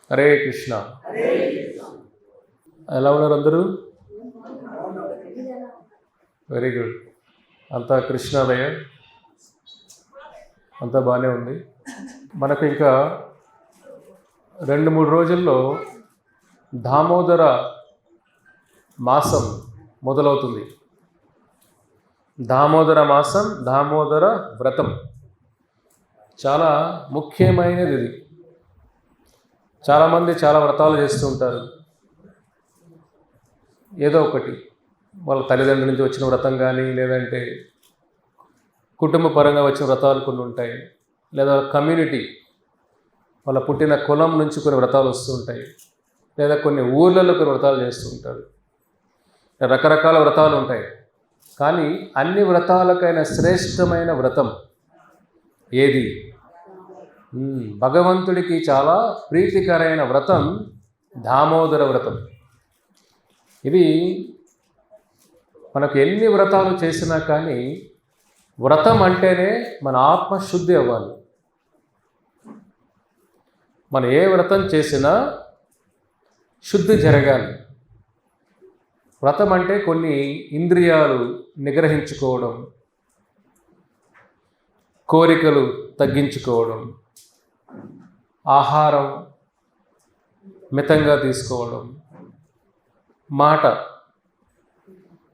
హరే కృష్ణ. ఎలా ఉన్నారు అందరూ? Very good. అంతా కృష్ణాదయ, అంతా బాగానే ఉంది. మనకు ఇంకా 2-3 రోజుల్లో దామోదర మాసం మొదలవుతుంది. దామోదర మాసం, దామోదర వ్రతం చాలా ముఖ్యమైనది. ఇది చాలామంది చాలా వ్రతాలు చేస్తూ ఉంటారు. ఏదో ఒకటి వాళ్ళ తల్లిదండ్రుల నుంచి వచ్చిన వ్రతం కానీ, లేదంటే కుటుంబ పరంగా వచ్చిన వ్రతాలు కొన్ని ఉంటాయి, లేదా కమ్యూనిటీ వాళ్ళ పుట్టిన కులం నుంచి కొన్ని వ్రతాలు వస్తూ ఉంటాయి, లేదా కొన్ని ఊర్లలో కొన్ని వ్రతాలు చేస్తూ ఉంటారు. రకరకాల వ్రతాలు ఉంటాయి. కానీ అన్ని వ్రతాలకైనా శ్రేష్టమైన వ్రతం ఏది? భగవంతుడికి చాలా ప్రీతికరైన వ్రతం దామోదర వ్రతం. ఇది మనకు ఎన్ని వ్రతాలు చేసినా కానీ వ్రతం అంటేనే మన ఆత్మశుద్ధి అవ్వాలి. మనం ఏ వ్రతం చేసినా శుద్ధి జరగాలి. వ్రతం అంటే కొన్ని ఇంద్రియాలు నిగ్రహించుకోవడం, కోరికలు తగ్గించుకోవడం, ఆహారం మితంగా తీసుకోవడం, మాట.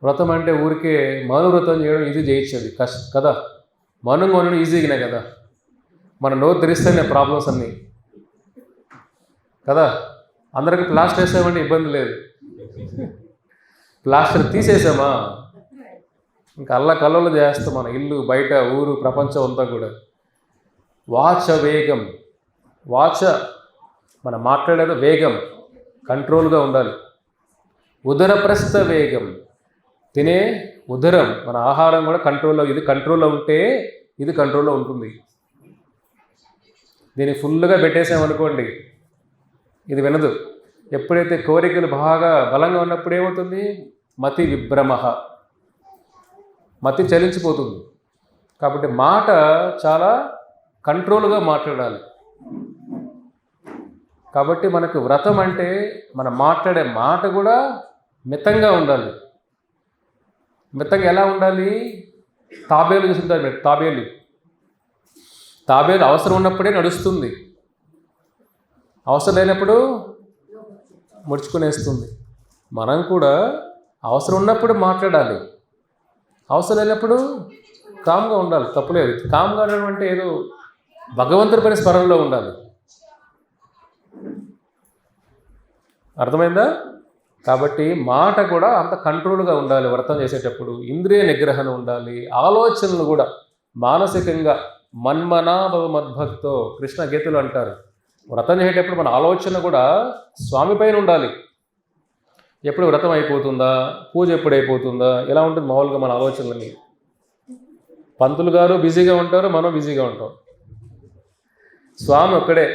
వ్రతం అంటే ఊరికే మనువ్రతం చేయడం ఇది చేయొచ్చు కదా. మనుగొనడం ఈజీగానే కదా. మన నోరు తెరిస్తేనే ప్రాబ్లమ్స్ అన్నీ కదా. అందరికీ ప్లాస్టర్ వేసామంటే ఇబ్బంది లేదు. ప్లాస్టర్ తీసేసామా ఇంకా అల్లకల్లోలు చేస్తాం మన ఇల్లు, బయట, ఊరు, ప్రపంచం అంతా కూడా. వాచ వేగం, వాచ మనం మాట్లాడేది వేగం కంట్రోల్గా ఉండాలి. ఉదరప్రస్థ వేగం, తినే ఉదరం, మన ఆహారం కూడా కంట్రోల్లో, ఇది కంట్రోల్లో ఉంటే ఇది కంట్రోల్లో ఉంటుంది. దీన్ని ఫుల్గా పెట్టేసామనుకోండి ఇది వినదు. ఎప్పుడైతే కోరికలు బాగా బలంగా ఉన్నప్పుడు ఏమవుతుంది? మతి విభ్రమ, మతి చలించిపోతుంది. కాబట్టి మాట చాలా కంట్రోల్గా మాట్లాడాలి. కాబట్టి మనకు వ్రతం అంటే మనం మాట్లాడే మాట కూడా మితంగా ఉండాలి. మితంగా ఎలా ఉండాలి? తాబేలు చూస్తుంటారు మీరు. తాబేలు అవసరం ఉన్నప్పుడే నడుస్తుంది, అవసరం లేనప్పుడు ముడుచుకునేస్తుంది. మనం కూడా అవసరం ఉన్నప్పుడు మాట్లాడాలి, అవసరం లేనప్పుడు కామ్గా ఉండాలి. తప్పులేదు. కామ్గా ఉండడం అంటే ఏదో భగవంతుడి పైన స్మరణలో ఉండాలి. అర్థమైందా? కాబట్టి మాట కూడా అంత కంట్రోల్గా ఉండాలి. వ్రతం చేసేటప్పుడు ఇంద్రియ నిగ్రహణ ఉండాలి. ఆలోచనలు కూడా మానసికంగా మన్మనాభవ మద్భక్తో కృష్ణ గీతలు అంటారు. వ్రతం చేసేటప్పుడు మన ఆలోచన కూడా స్వామి పైన ఉండాలి. ఎప్పుడు వ్రతం అయిపోతుందా, పూజ ఎప్పుడు అయిపోతుందా, ఎలా ఉంటుంది మామూలుగా మన ఆలోచనలని. పంతులు గారు బిజీగా ఉంటారు, మనం బిజీగా ఉంటాం. స్వామి ఒక్కడే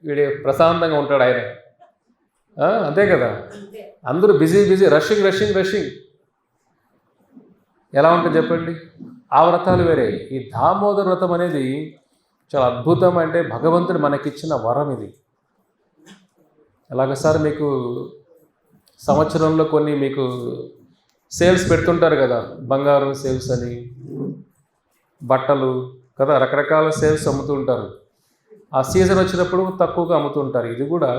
వీడి ప్రశాంతంగా ఉంటాడు ఆయన. అంతే కదా. అందరూ బిజీ, రషింగ్. ఎలా ఉంటుంది చెప్పండి? ఆ వ్రతాలు వేరే. ఈ దామోదర వ్రతం అనేది చాలా అద్భుతం. అంటే భగవంతుడు మనకిచ్చిన వరం ఇది. ఎలాగసారి మీకు సంవత్సరంలో కొన్ని మీకు సేల్స్ పెడుతుంటారు కదా, బంగారం సేల్స్ అని, బట్టలు కదా, రకరకాల సేల్స్ అమ్ముతూ ఉంటారు. ఆ సీజన్ వచ్చినప్పుడు తక్కువగా అమ్ముతూ ఉంటారు. ఇది కూడా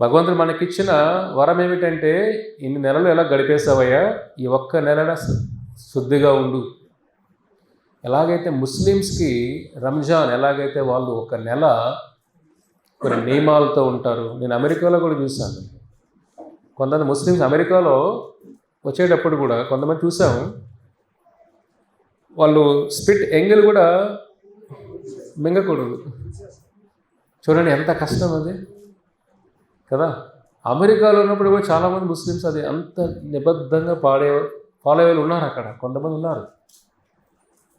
భగవంతుడు మనకిచ్చిన వరం ఏమిటంటే, ఇన్ని నెలలు ఎలా గడిపేసావయ్యా, ఈ ఒక్క నెలన శుద్ధిగా ఉండు. ఎలాగైతే ముస్లిమ్స్కి రంజాన్, ఎలాగైతే వాళ్ళు ఒక నెల కొన్ని నియమాలతో ఉంటారు. నేను అమెరికాలో కూడా చూశాను. కొంతమంది ముస్లిమ్స్ అమెరికాలో వచ్చేటప్పుడు కూడా కొంతమంది చూసాము, వాళ్ళు స్పిట్ ఎంగిల్ కూడా మింగకూడదు. చూడండి ఎంత కష్టం అది కదా. అమెరికాలో ఉన్నప్పుడు కూడా చాలామంది ముస్లిమ్స్ అది అంత నిబద్ధంగా ఫాలో అయ్యే ఉన్నారు అక్కడ, కొంతమంది ఉన్నారు.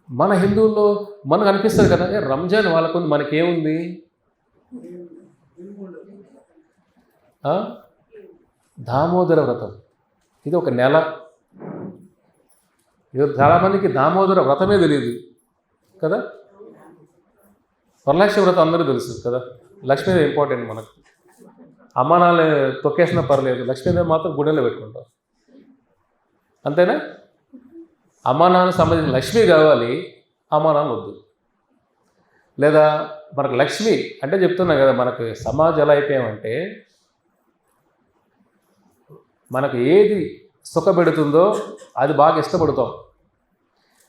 మన హిందువుల్లో మనకు అనిపిస్తుంది కదా, రంజాన్ వాళ్ళకు మనకేముంది? దామోదర వ్రతం ఇది ఒక నెల. ఇది చాలామందికి దామోదర వ్రతమే తెలియదు కదా. వరలక్ష్మి వ్రతం అందరూ తెలుసు కదా. లక్ష్మీదేవి ఇంపార్టెంట్ మనకు. అమ్మా నాన్న తొక్కేసినా పర్లేదు, లక్ష్మీదేవి మాత్రం గుండెలో పెట్టుకుంటాం. అంతేనా? అమ్మా నాన్న సంబంధించిన లక్ష్మి కావాలి, అమ్మా నాన్న వద్దు. లేదా మనకు లక్ష్మి అంటే చెప్తున్నా కదా, మనకు సమాజం ఎలా అయిపోయామంటే మనకు ఏది సుఖపెడుతుందో అది బాగా ఇష్టపడతాం,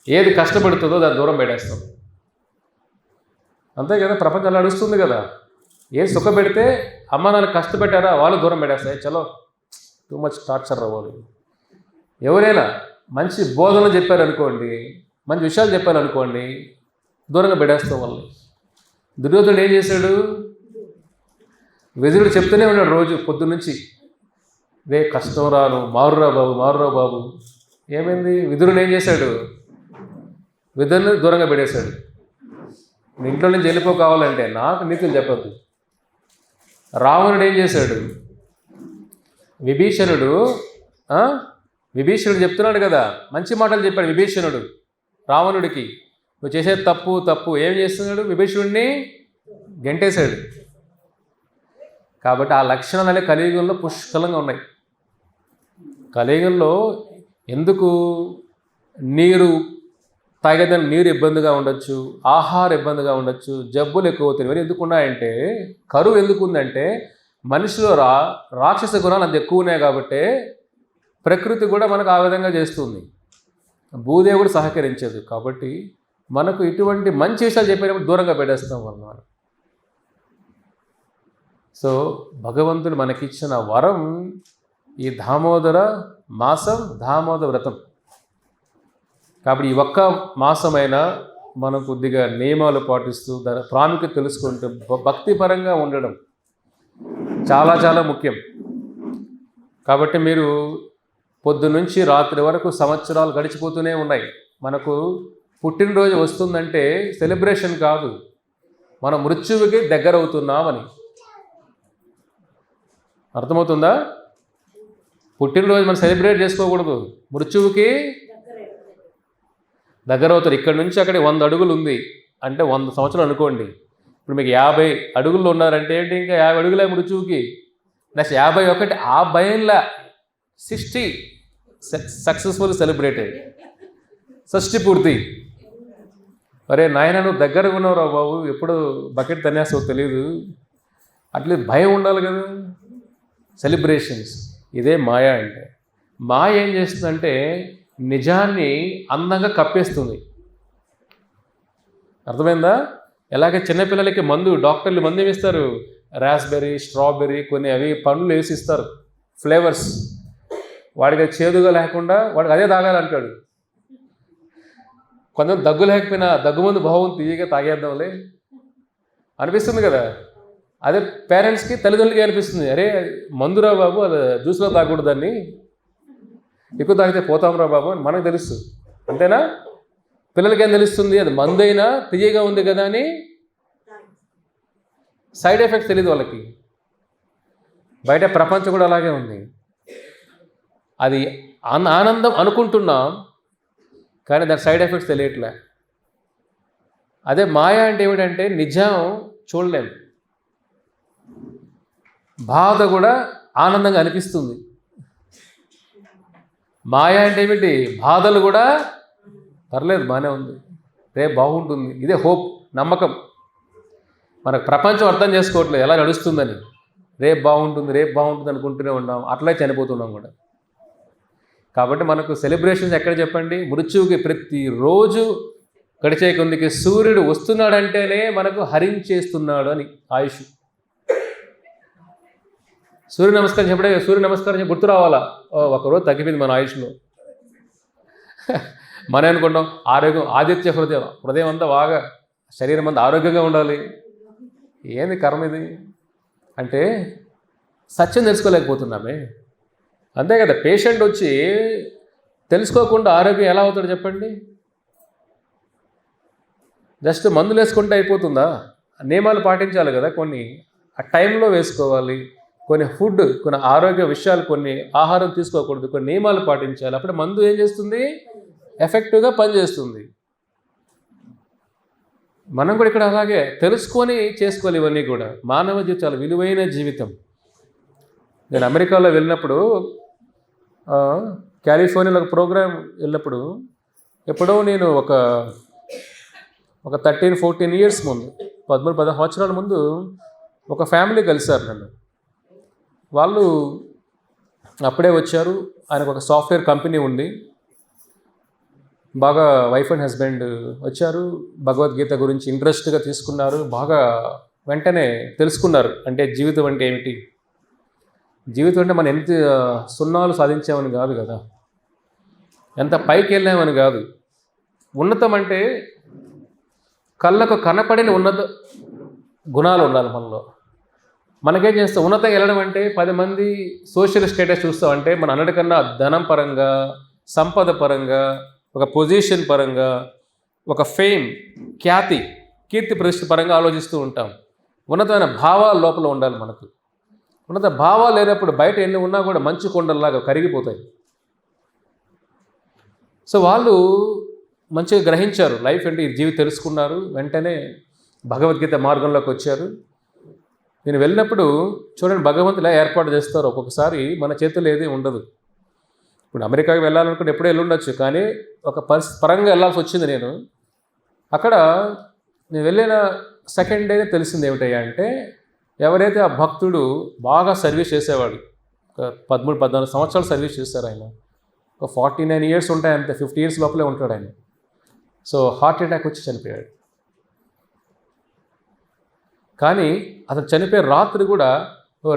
ఏది కష్టపెడుతుందో దాన్ని దూరం పెట్టేస్తాం. అంతే కదా, ప్రపంచం అలా నడుస్తుంది కదా. ఏది సుఖపెడితే అమ్మ నాన్న కష్టపెట్టారా వాళ్ళు దూరం పెట్టేస్తాయి. చలో టూ మచ్ టార్చర్ అవ్వాలి. ఎవరైనా మంచి బోధనలు చెప్పారనుకోండి, మంచి విషయాలు చెప్పారనుకోండి, దూరంగా పెట్టేస్తాం వాళ్ళు. దుర్యోధనుడు ఏం చేశాడు? విదురుడు చెప్తూనే ఉన్నాడు రోజు పొద్దున్నుంచి, రే కష్టం రాను, మారురా బాబు, మారురా బాబు. ఏమైంది? విదురుడు ఏం చేశాడు? విదురుని దూరంగా పెట్టేశాడు. ఇంట్లో నుంచి వెళ్ళిపో కావాలంటే నాకు నీతులు చెప్పద్దు. రావణుడు ఏం చేశాడు? విభీషణుడు చెప్తున్నాడు కదా, మంచి మాటలు చెప్పాడు విభీషణుడు రావణుడికి. నువ్వు చేసేది తప్పు తప్పు. ఏం చేస్తున్నాడు? విభీషణుడిని గెంటేశాడు. కాబట్టి ఆ లక్షణాలనే కలియుగంలో పుష్కలంగా ఉన్నాయి. కలియుగంలో ఎందుకు నీరు తాగేదానికి నీరు ఇబ్బందిగా ఉండొచ్చు, ఆహార ఇబ్బందిగా ఉండొచ్చు, జబ్బులు ఎక్కువ అవుతాయి. ఇవన్నీ ఎందుకు ఉన్నాయంటే, కరువు ఎందుకు ఉందంటే మనిషిలో రాక్షస గుణాలు అంత ఎక్కువ ఉన్నాయి కాబట్టి ప్రకృతి కూడా మనకు ఆ విధంగా చేస్తుంది. భూదేవుడు సహకరించదు. కాబట్టి మనకు ఇటువంటి మంచి విషయాలు చెప్పేటప్పుడు దూరంగా పెట్టేస్తాం అన్నమాట. సో భగవంతుడు మనకిచ్చిన వరం ఈ దామోదర మాసం, దామోదర వ్రతం. కాబట్టి ఈ ఒక్క మాసమైనా మనం కొద్దిగా నియమాలు పాటిస్తూ దాని ప్రాముఖ్యత తెలుసుకుంటూ భక్తిపరంగా ఉండడం చాలా చాలా ముఖ్యం. కాబట్టి మీరు పొద్దున్నుంచి రాత్రి వరకు సంవత్సరాలు గడిచిపోతూనే ఉన్నాయి. మనకు పుట్టినరోజు వస్తుందంటే సెలబ్రేషన్ కాదు, మనం మృత్యువుకి దగ్గర అవుతున్నామని. అర్థమవుతుందా? పుట్టినరోజు మనం సెలబ్రేట్ చేసుకోకూడదు, మృత్యువుకి దగ్గర అవుతారు. ఇక్కడి నుంచి అక్కడికి 100 అడుగులు ఉంది అంటే 100 సంవత్సరాలు అనుకోండి. ఇప్పుడు మీకు 50 అడుగుల్లో ఉన్నారంటే ఏంటి, ఇంకా 50 అడుగులే మృత్యువుకి. నెక్స్ట్ 51, ఆ భయంలా 60 సక్సెస్ఫుల్ సెలబ్రేటెడ్, షష్ఠి పూర్తి. అరే నాయన నువ్వు దగ్గరగా ఉన్నావు రా బాబు, ఎప్పుడు బకెట్ తనేస్తావు తెలియదు. అట్లే భయం ఉండాలి కదా. సెలబ్రేషన్స్, ఇదే మాయ అంటే. మాయ ఏం చేస్తుందంటే నిజాన్ని అందంగా కప్పేస్తుంది. అర్థమైందా? ఎలాగే చిన్నపిల్లలకి డాక్టర్లు మందు ఏమిస్తారు? రాస్బెర్రీ, స్ట్రాబెర్రీ, కొన్ని అవి పండ్లు వేసి ఇస్తారు, ఫ్లేవర్స్. వాడికి చేదుగా లేకుండా వాడికి అదే తాగాలంటాడు. కొంచెం దగ్గు లేకపోయినా దగ్గు మందు బాగుంది తీయగా తాగేద్దాంలే అనిపిస్తుంది కదా. అదే పేరెంట్స్కి, తల్లిదండ్రులకి అనిపిస్తుంది, అరే మందురా బాబు, అది జ్యూస్లో తాగకూడదు, దాన్ని ఎక్కువ తాగితే పోతాంరా బాబు అని మనకు తెలుస్తుంది. అంతేనా? పిల్లలకి ఏం తెలుస్తుంది? అది మందైనా తీయగా ఉంది కదా అని. సైడ్ ఎఫెక్ట్స్ తెలియదు వాళ్ళకి. బయట ప్రపంచం కూడా అలాగే ఉంది. అది ఆనందం అనుకుంటున్నాం కానీ దాని సైడ్ ఎఫెక్ట్స్ తెలియట్లే. అదే మాయ అంటే ఏమిటంటే నిజం చూడలేము, బాధ కూడా ఆనందంగా అనిపిస్తుంది. మాయ అంటే ఏమిటి? బాధలు కూడా పర్లేదు, బాగానే ఉంది, రేపు బాగుంటుంది. ఇదే హోప్, నమ్మకం. మనకు ప్రపంచం అర్థం చేసుకోవట్లేదు ఎలా నడుస్తుందని. రేపు బాగుంటుంది అనుకుంటూనే ఉన్నాం, అట్లే చనిపోతున్నాం కూడా. కాబట్టి మనకు సెలబ్రేషన్స్ ఎక్కడ చెప్పండి? మృత్యువుకి ప్రతిరోజు గడిచే కొందికి సూర్యుడు వస్తున్నాడంటేనే మనకు హరించేస్తున్నాడు అని ఆయుష్. సూర్య నమస్కారం చెప్పడే, సూర్య నమస్కారం చెప్పి గుర్తు రావాలా, ఒకరోజు తగ్గిపోయింది మన ఆయుష్లో. మనం అనుకుంటాం ఆరోగ్యం, ఆదిత్య హృదయం అంతా బాగా, శరీరం అంతా ఆరోగ్యంగా ఉండాలి. ఏంది కర్మ ఇది అంటే సత్యం తెలుసుకోలేకపోతున్నామే. అంతే కదా. పేషెంట్ వచ్చి తెలుసుకోకుండా ఆరోగ్యం ఎలా అవుతాడు చెప్పండి? జస్ట్ మందులు వేసుకుంటే అయిపోతుందా? నియమాలు పాటించాలి కదా. కొన్ని ఆ టైంలో వేసుకోవాలి, కొన్ని ఫుడ్, కొన్ని ఆరోగ్య విషయాలు, కొన్ని ఆహారం తీసుకోకూడదు, కొన్ని నియమాలు పాటించాలి. అప్పుడే మందు ఏం చేస్తుంది? ఎఫెక్టివ్గా పనిచేస్తుంది. మనం కూడా ఇక్కడ అలాగే తెలుసుకొని చేసుకోవాలి. ఇవన్నీ కూడా మానవ జీవితం చాలా విలువైన జీవితం. నేను అమెరికాలో వెళ్ళినప్పుడు కాలిఫోర్నియాలో ఒక ప్రోగ్రాం వెళ్ళినప్పుడు ఎప్పుడో నేను ఒక 13-14 ఇయర్స్ ముందు 13-14 సంవత్సరాల ముందు ఒక ఫ్యామిలీ కలిశారు నన్ను. వాళ్ళు అప్పుడే వచ్చారు. ఆయనకు ఒక సాఫ్ట్వేర్ కంపెనీ ఉంది. బాగా వైఫ్ అండ్ హస్బెండ్ వచ్చారు. భగవద్గీత గురించి ఇంట్రెస్ట్గా తీసుకున్నారు. బాగా వెంటనే తెలుసుకున్నారు అంటే జీవితం అంటే ఏమిటి. జీవితం అంటే మనం ఎంత సున్నాలు సాధించామని కాదు కదా, ఎంత పైకి వెళ్ళామని కాదు. ఉన్నతం అంటే కళ్ళకు కనపడిన ఉన్నత గుణాలు ఉండాలి మనలో. మనకేం చేస్తాం, ఉన్నతంగా వెళ్ళడం అంటే 10 మంది సోషల్ స్టేటస్ చూస్తామంటే మన అన్నిటికన్నా ధనం పరంగా, సంపద పరంగా, ఒక పొజిషన్ పరంగా, ఒక ఫేమ్, కీర్తి ప్రతిష్ఠ పరంగా ఆలోచిస్తూ ఉంటాం. ఉన్నతమైన భావాలు లోపల ఉండాలి మనకు. ఉన్నత భావాలు లేనప్పుడు బయట ఎన్ని ఉన్నా కూడా మంచు కొండల్లాగా కరిగిపోతాయి. సో వాళ్ళు మంచిగా గ్రహించారు లైఫ్ అంటే ఈ జీవితం తెలుసుకున్నారు. వెంటనే భగవద్గీత మార్గంలోకి వచ్చారు. నేను వెళ్ళినప్పుడు చూడండి, భగవంతులా ఏర్పాటు చేస్తారు. ఒక్కొక్కసారి మన చేతుల్లో ఏది ఉండదు. ఇప్పుడు అమెరికాకి వెళ్ళాలనుకుంటే ఎప్పుడూ వెళ్ళుండొచ్చు, కానీ ఒక పరంగా వెళ్ళాల్సి వచ్చింది. అక్కడ నేను వెళ్ళిన సెకండ్ డేనే తెలిసింది ఏమిటయ్యా అంటే, ఎవరైతే ఆ భక్తుడు బాగా సర్వీస్ చేసేవాడు, ఒక 13-14 సంవత్సరాలు సర్వీస్ చేశారు ఆయన. ఒక 49 ఇయర్స్ ఉంటాయి అంతే, 50 ఇయర్స్ లోపలే ఉంటాడు ఆయన. సో హార్ట్ అటాక్ వచ్చి చనిపోయాడు. కానీ అతను చనిపోయే రాత్రి కూడా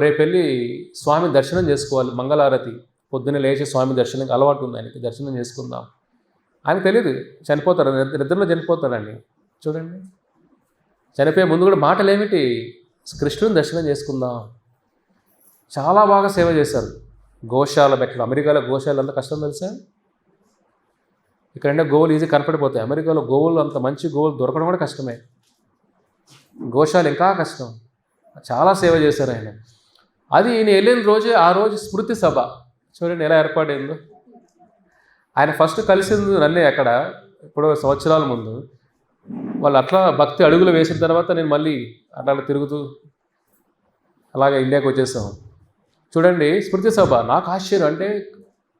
రేపు వెళ్ళి స్వామి దర్శనం చేసుకోవాలి, మంగళారతి పొద్దున్నే లేచి స్వామి దర్శనం అలవాటు ఉంది ఆయనకి, దర్శనం చేసుకుందాం. ఆయనకు తెలియదు చనిపోతారు, నిద్రలో చనిపోతాడండి. చూడండి, చనిపోయే ముందు కూడా మాటలు ఏమిటి, కృష్ణుని దర్శనం చేసుకుందాం. చాలా బాగా సేవ చేశారు. గోశాల పెట్టడం, అమెరికాలో గోశాల అంత కష్టం తెలుసా. ఇక్కడంటే గోవులు ఈజీ కనపడిపోతాయి, అమెరికాలో గోవులు అంత మంచి గోవులు దొరకడం కూడా కష్టమే. గోశాల ఇంకా కష్టం. చాలా సేవ చేశారు ఆయన. అది నేను వెళ్ళిన రోజే, ఆ రోజు స్మృతి సభ చూడండి ఎలా ఏర్పాటైందో. ఆయన ఫస్ట్ కలిసింది నన్నే అక్కడ, ఎప్పుడో సంవత్సరాల ముందు. వాళ్ళు అట్లా భక్తి అడుగులు వేసిన తర్వాత నేను మళ్ళీ అట్లా తిరుగుతూ అలాగే ఇండియాకి వచ్చేసాం. చూడండి స్మృతి సభ, నాకు ఆశ్చర్యం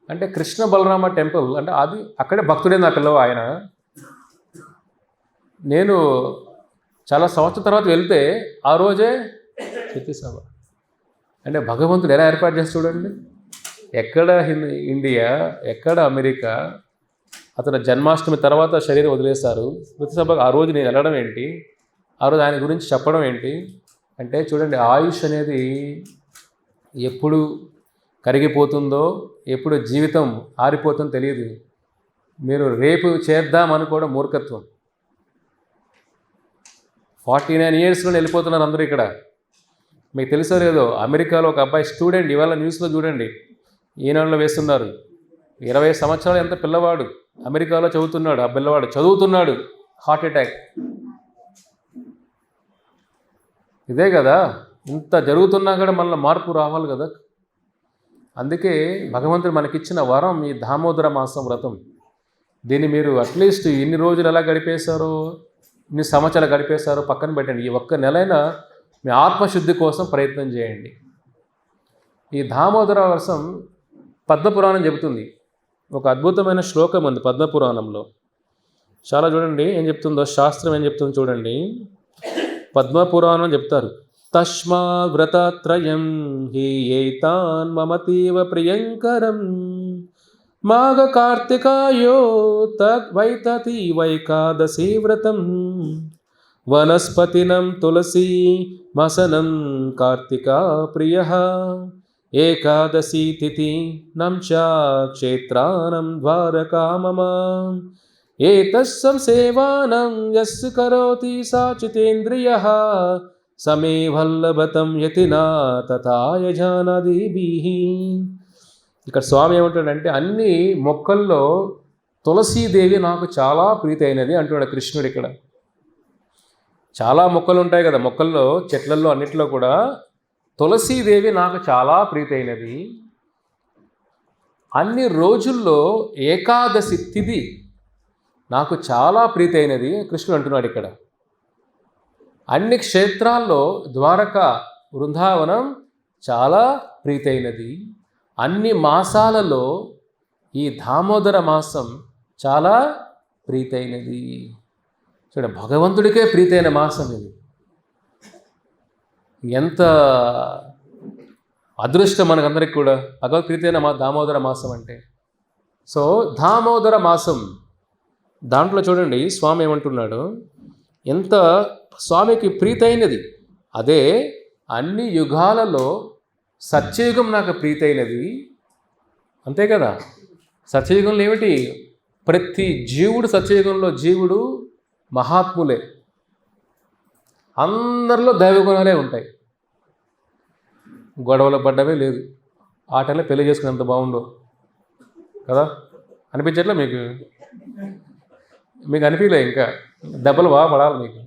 అంటే కృష్ణ బలరామ టెంపుల్ అంటే అది అక్కడే భక్తుడే నా పిల్లవ ఆయన. నేను చాలా సంవత్సరం తర్వాత వెళ్తే ఆ రోజే స్మృతి సభ. అంటే భగవంతుడు ఎలా ఏర్పాటు చేసి చూడండి, ఎక్కడ ఇండియా, ఎక్కడ అమెరికా. అతను జన్మాష్టమి తర్వాత శరీరం వదిలేశారు. స్మృతి సభకు ఆ రోజు నేను వెళ్ళడం ఏంటి, ఆ రోజు ఆయన గురించి చెప్పడం ఏంటి అంటే చూడండి, ఆయుష్ అనేది ఎప్పుడు కరిగిపోతుందో, ఎప్పుడు జీవితం ఆరిపోతుందో తెలియదు. మీరు రేపు చేద్దాం అనుకోవడం మూర్ఖత్వం. 49 ఇయర్స్లో వెళ్ళిపోతున్నారు అందరూ ఇక్కడ. మీకు తెలుసో లేదో, అమెరికాలో ఒక అబ్బాయి స్టూడెంట్, ఇవాళ న్యూస్లో చూడండి, ఈనాడులో వేస్తున్నారు, 20 సంవత్సరాలు ఎంత పిల్లవాడు అమెరికాలో చదువుతున్నాడు. ఆ పిల్లవాడు చదువుతున్నాడు, హార్ట్ అటాక్. ఇదే కదా, ఇంత జరుగుతున్నా కూడా మళ్ళీ మార్పు రావాలి కదా. అందుకే భగవంతుడు మనకిచ్చిన వరం ఈ దామోదర మాసం వ్రతం. దీన్ని మీరు అట్లీస్ట్ ఇన్ని రోజులు ఎలా గడిపేశారో, ఇన్ని సంవత్సరాలు గడిపేశారో పక్కన పెట్టండి. ఈ ఒక్క నెలైనా మీ ఆత్మశుద్ధి కోసం ప్రయత్నం చేయండి. ఈ దామోదర వర్షం పద్మపురాణం చెబుతుంది. ఒక అద్భుతమైన శ్లోకం ఉంది పద్మపురాణంలో. చాలా చూడండి ఏం చెప్తుందో, శాస్త్రం ఏం చెప్తుందో చూడండి. పద్మపురాణం చెప్తారు, తస్మాత్ వ్రతత్రయం హి ఏతాన్ మమతీవ ప్రియంకరం మాఘ కార్తికాయో తద్వైతతి వైకాదశి వ్రతం వనస్పతినం తులసీ మసనం కార్తికా ప్రియః ఏకాదశి తిథి నం చ క్షేత్రానం ద్వారకా మమ ఏతస్సం సేవానం యస్సు కరోతి సాచితేంద్రియః సమే వల్లభతం యతినా తథాయ జానదీభిః. ఇక్కడ స్వామి ఏమంటాడంటే, అన్ని మొక్కల్లో తులసీదేవి నాకు చాలా ప్రీతి అయినది అంటున్నాడు కృష్ణుడు. ఇక్కడ చాలా మొక్కలు ఉంటాయి కదా, మొక్కల్లో చెట్లల్లో అన్నిట్లో కూడా తులసీదేవి నాకు చాలా ప్రీతి అయినది. అన్ని రోజుల్లో ఏకాదశి తిథి నాకు చాలా ప్రీతి అయినది కృష్ణుడు అంటున్నాడు ఇక్కడ. అన్ని క్షేత్రాల్లో ద్వారక, బృందావనం, చాలా ప్రీతైనది. అన్ని మాసాలలో ఈ దామోదర మాసం చాలా ప్రీతైనది. చూడండి, భగవంతుడికే ప్రీతైన మాసం ఇది. ఎంత అదృష్టం మనకందరికి కూడా భగవత్ ప్రీతైన దామోదర మాసం అంటే. సో దామోదర మాసం దాంట్లో చూడండి స్వామి ఏమంటున్నాడు, ఎంత స్వామికి ప్రీతైనది. అదే అన్ని యుగాలలో సత్యయుగం నాకు ప్రీతైనది. అంతే కదా, సత్యయుగంలో ఏమిటి, ప్రతి జీవుడు సత్యయుగంలో జీవుడు మహాత్ములే, అందరిలో దైవగుణాలే ఉంటాయి. గొడవలు పడ్డమే లేదు. ఆ టైంలో పెళ్లి చేసుకుని ఎంత బాగుందో కదా, అనిపించట్లే మీకు? మీకు అనిపించలే? ఇంకా దెబ్బలు బాగా పడాలి మీకు,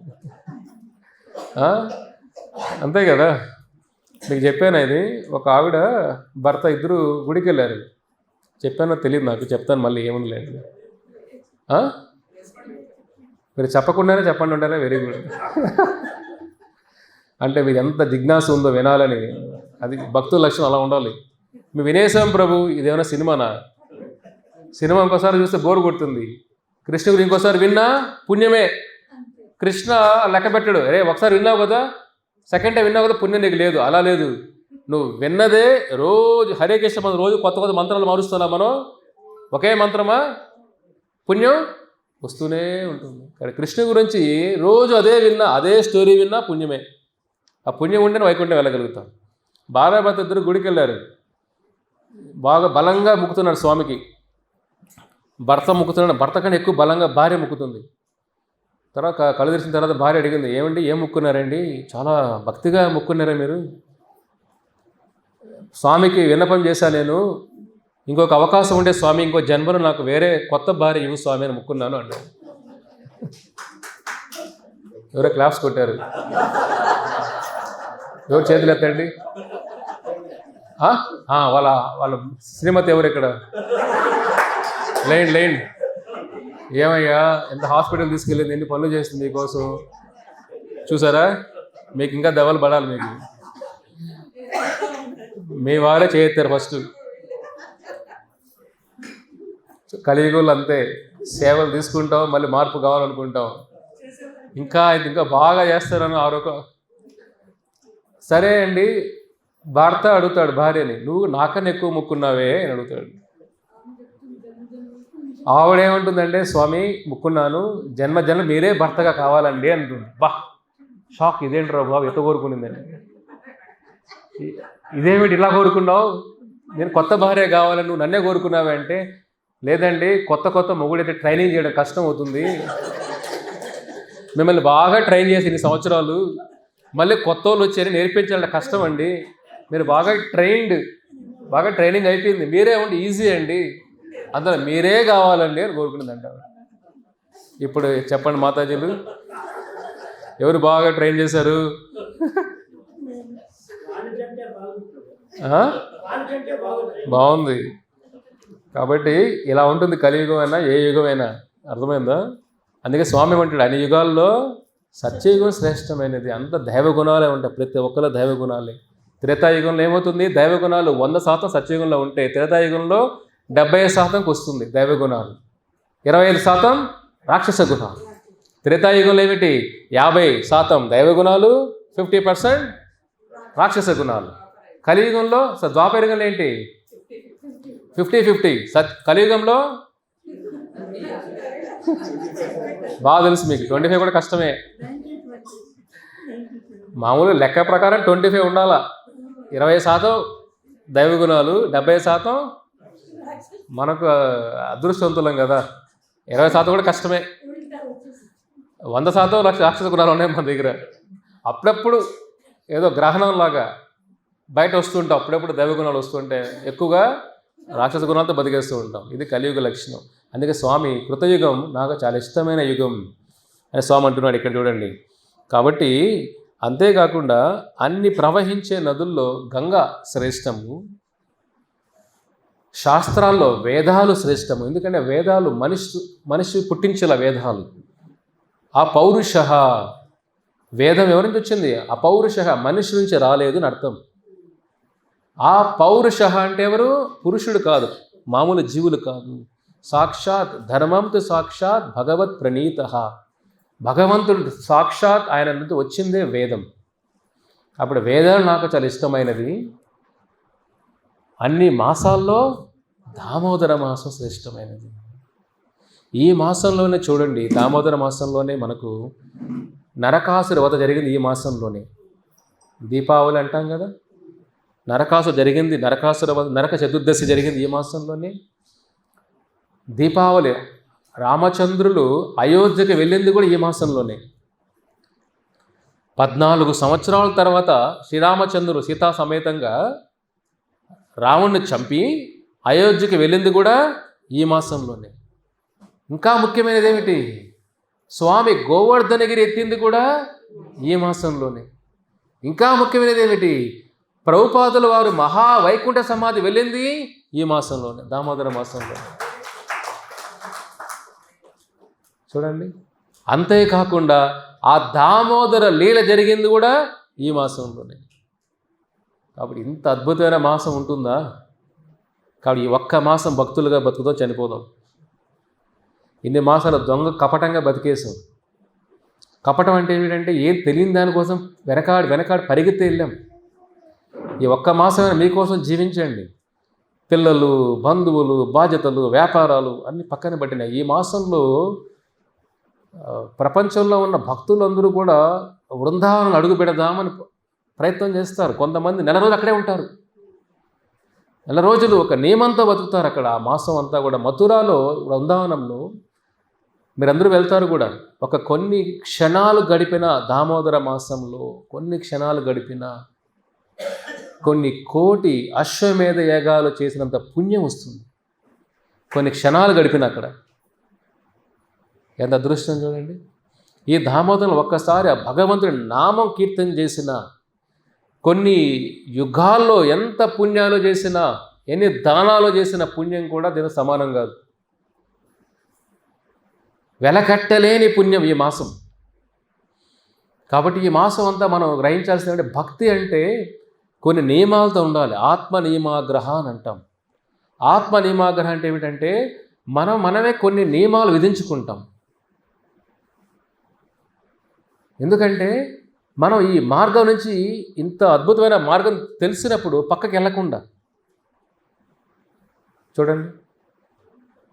అంతే కదా. మీకు చెప్పాను, ఇది ఒక ఆవిడ భర్త ఇద్దరు గుడికి వెళ్ళారు. చెప్పానో తెలియదు నాకు, చెప్తాను మళ్ళీ, ఏముంది లేదు. మీరు చెప్పకుండానే చెప్పండి ఉంటారా, వెరీ గుడ్. అంటే మీకు ఎంత జిజ్ఞాస ఉందో వినాలని. అది భక్తుల లక్షణం అలా ఉండాలి. మేము వినేసాం ప్రభు, ఇదేమైనా సినిమానా? సినిమా ఇంకోసారి చూస్తే బోరు కొడుతుంది. కృష్ణుడు ఇంకోసారి విన్నా పుణ్యమే. కృష్ణ లెక్క పెట్టాడు, అరే ఒకసారి విన్నావు కదా, సెకండ్ టైం విన్నావు కదా, పుణ్యం నీకు లేదు. అలా లేదు, నువ్వు విన్నదే రోజు హరే కృష్ణ మనం రోజు కొత్త కొత్త మంత్రాలు మారుస్తున్నాం. మనం ఒకే మంత్రమా, పుణ్యం వస్తూనే ఉంటుంది. కానీ కృష్ణ గురించి రోజు అదే విన్నా, అదే స్టోరీ విన్నా పుణ్యమే. ఆ పుణ్యం ఉంటేనే వైకుంఠం వెళ్ళగలుగుతాం. భార్యాభర్త ఇద్దరు గుడికి వెళ్ళారు. బాగా బలంగా మొక్కుతున్నారు స్వామికి. భర్త మొక్కుతున్నాడు, భర్త కన్నా ఎక్కువ బలంగా భార్య మొక్కుతుంది. తర్వాత కళ్ళు తెరిచిన తర్వాత భార్య అడిగింది, ఏమండి ఏం మొక్కున్నారండి, చాలా భక్తిగా మొక్కున్నారా మీరు? స్వామికి విన్నపం చేశాను నేను, ఇంకొక అవకాశం ఉంటే స్వామి, ఇంకో జన్మను నాకు వేరే కొత్త భార్య ఇవ్వు స్వామి అని మొక్కున్నాను అన్నాడు. ఎవరో క్లాప్స్ కొట్టారు. ఎవరు చేతులు ఎత్తండి. వాళ్ళ వాళ్ళ శ్రీమతి ఎవరు ఇక్కడ? లేండి. ఏమయ్యా, ఎంత హాస్పిటల్ తీసుకెళ్ళింది, ఎన్ని పనులు చేస్తుంది మీకోసం. చూసారా, మీకు ఇంకా దెబ్బలు పడాలి. మీకు మీ వారే చేయెత్తారు ఫస్ట్. కలియుగంలో అంతే, సేవలు తీసుకుంటాం, మళ్ళీ మార్పు కావాలనుకుంటాం, ఇంకా బాగా చేస్తారని ఆరోగ్యం. సరే అండి, భర్త అడుగుతాడు భార్యని, నువ్వు నాకన్నా ఎక్కువ మొక్కున్నావే అని అడుగుతాడు. ఆవిడేమంటుందంటే, స్వామి మొక్కున్నాను, జన్మ మీరే భర్తగా కావాలండి అంటుంది. షాక్, ఇదేంటి రా బాబు, ఎట్లా కోరుకునిందండి, ఇదేమిటి ఇలా కోరుకున్నావు, నేను కొత్త భార్య కావాలని నువ్వు నన్నే కోరుకున్నావే అంటే, లేదండి కొత్త మొగుడైతే ట్రైనింగ్ చేయడం కష్టం అవుతుంది, మిమ్మల్ని బాగా ట్రైన్ చేసి ఇన్ని సంవత్సరాలు మళ్ళీ కొత్త వాళ్ళు వచ్చి నేర్పించాలంటే కష్టం అండి, మీరు బాగా ట్రైనింగ్ అయిపోయింది, మీరే ఉండి ఈజీ అండి, అందులో మీరే కావాలండి అని కోరుకునేదంట. ఇప్పుడు చెప్పండి మాతాజీలు, ఎవరు బాగా ట్రైన్ చేశారు? బాగుంది. కాబట్టి ఇలా ఉంటుంది కలియుగం అయినా ఏ యుగమైనా, అర్థమైందా? అందుకే స్వామి ఏమంటాడు, అన్ని యుగాల్లో సత్యయుగం శ్రేష్టమైనది. అంత దైవగుణాలే ఉంటాయి, ప్రతి ఒక్కరు దైవగుణాలే. త్రేతాయుగంలో ఏమవుతుంది, దైవగుణాలు 100% సత్యయుగంలో ఉంటే త్రేతాయుగంలో 70%కి వస్తుంది దైవగుణాలు, 25% రాక్షస గుణాలు. త్రేతాయుగంలో ఏమిటి, 50% దైవగుణాలు, 50% రాక్షస గుణాలు. కలియుగంలో ద్వాపరయుగంలో ఏంటి, 50-50. కలియుగంలో బాగా తెలుసు మీకు, 25 కూడా కష్టమే. మామూలు లెక్క ప్రకారం 25 ఉండాలా, 20% దైవగుణాలు, 70% మనకు అదృష్టవంతులం కదా, 20% కూడా కష్టమే. 100% రాక్షస గుణాలు ఉన్నాయి మన దగ్గర. అప్పుడప్పుడు ఏదో గ్రహణంలాగా బయట వస్తుంటాం, అప్పుడప్పుడు దైవగుణాలు వస్తుంటే ఎక్కువగా రాక్షస గుణాలతో బతికేస్తూ ఉంటాం. ఇది కలియుగ లక్షణం. అందుకే స్వామి కృతయుగం నాకు చాలా ఇష్టమైన యుగం అని స్వామి అంటున్నాడు ఇక్కడ చూడండి. కాబట్టి అంతేకాకుండా అన్ని ప్రవహించే నదుల్లో గంగా శ్రేష్టము, శాస్త్రాల్లో వేదాలు శ్రేష్టము. ఎందుకంటే వేదాలు మనిషి పుట్టించేలా వేదాలు. ఆ పౌరుష, వేదం ఎవరి నుంచి వచ్చింది, అపౌరుష, మనిషి నుంచి రాలేదు అని అర్థం. ఆ పౌరుష అంటే ఎవరు? పురుషుడు కాదు, మామూలు జీవులు కాదు. సాక్షాత్ ధర్మంతు సాక్షాత్ భగవత్ ప్రణీత. భగవంతుడు సాక్షాత్ ఆయన నుండి వచ్చిందే వేదం. అప్పుడు వేదాలు నాకు చాలా ఇష్టమైనది. అన్ని మాసాల్లో దామోదర మాసం శ్రేష్టమైనది. ఈ మాసంలోనే చూడండి, దామోదర మాసంలోనే మనకు నరకాసుర వధ జరిగింది. ఈ మాసంలోనే దీపావళి అంటాం కదా, నరకాసుర జరిగింది. నరకాసుర వధ, నరక చతుర్దశి జరిగింది ఈ మాసంలోనే. దీపావళి రామచంద్రులు అయోధ్యకి వెళ్ళింది కూడా ఈ మాసంలోనే. 14 సంవత్సరాల తర్వాత శ్రీరామచంద్రుడు సీతా సమేతంగా రావణ్ణి చంపి అయోధ్యకి వెళ్ళింది కూడా ఈ మాసంలోనే. ఇంకా ముఖ్యమైనది ఏమిటి? స్వామి గోవర్ధనగిరి ఎత్తింది కూడా ఈ మాసంలోనే. ఇంకా ముఖ్యమైనది ఏమిటి? ప్రభుపాదుల వారు మహావైకుంఠ సమాధి వెళ్ళింది ఈ మాసంలోనే, దామోదర మాసంలోనే. చూడండి. అంతేకాకుండా ఆ దామోదర లీల జరిగింది కూడా ఈ మాసంలోనే. కాబట్టి ఇంత అద్భుతమైన మాసం ఉంటుందా? కాబట్టి ఈ ఒక్క మాసం భక్తులుగా బతుకుతో చనిపోదాం. ఇన్ని మాసాలు దొంగ కపటంగా బతికేసాం. కపటం అంటే ఏమిటంటే ఏం తెలియని దానికోసం వెనకాడి పరిగెత్తి వెళ్ళాం. ఈ ఒక్క మాసమైనా మీకోసం జీవించండి. పిల్లలు, బంధువులు, బాధ్యతలు, వ్యాపారాలు అన్నీ పక్కన పెట్టినాయి. ఈ మాసంలో ప్రపంచంలో ఉన్న భక్తులందరూ కూడా వృందావనం అడుగు పెడదామని ప్రయత్నం చేస్తారు. కొంతమంది నెల రోజులు అక్కడే ఉంటారు. నెల రోజులు ఒక నియమంతో బతుకుతారు అక్కడ. ఆ మాసం అంతా కూడా మథురాలో, వృందావనంలో మీరందరూ వెళ్తారు కూడా. ఒక కొన్ని క్షణాలు గడిపిన దామోదర మాసంలో కొన్ని క్షణాలు గడిపిన కొన్ని కోటి అశ్వమేధ యాగాలు చేసినంత పుణ్యం వస్తుంది. కొన్ని క్షణాలు గడిపిన అక్కడ. ఎంత అదృష్టం చూడండి. ఈ దామోదరం ఒక్కసారి ఆ భగవంతుడి నామం కీర్తన చేసిన, కొన్ని యుగాల్లో ఎంత పుణ్యాలు చేసినా, ఎన్ని దానాలు చేసిన పుణ్యం కూడా దీనికి సమానం కాదు. వెలకట్టలేని పుణ్యం ఈ మాసం. కాబట్టి ఈ మాసం అంతా మనం గ్రహించాల్సిందంటే, భక్తి అంటే కొన్ని నియమాలతో ఉండాలి. ఆత్మ నియమాగ్రహ అని అంటాం. ఆత్మ నియమాగ్రహం అంటే ఏమిటంటే మనమే కొన్ని నియమాలు విధించుకుంటాం. ఎందుకంటే మనం ఈ మార్గం నుంచి, ఇంత అద్భుతమైన మార్గం తెలిసినప్పుడు పక్కకి వెళ్ళకుండా. చూడండి,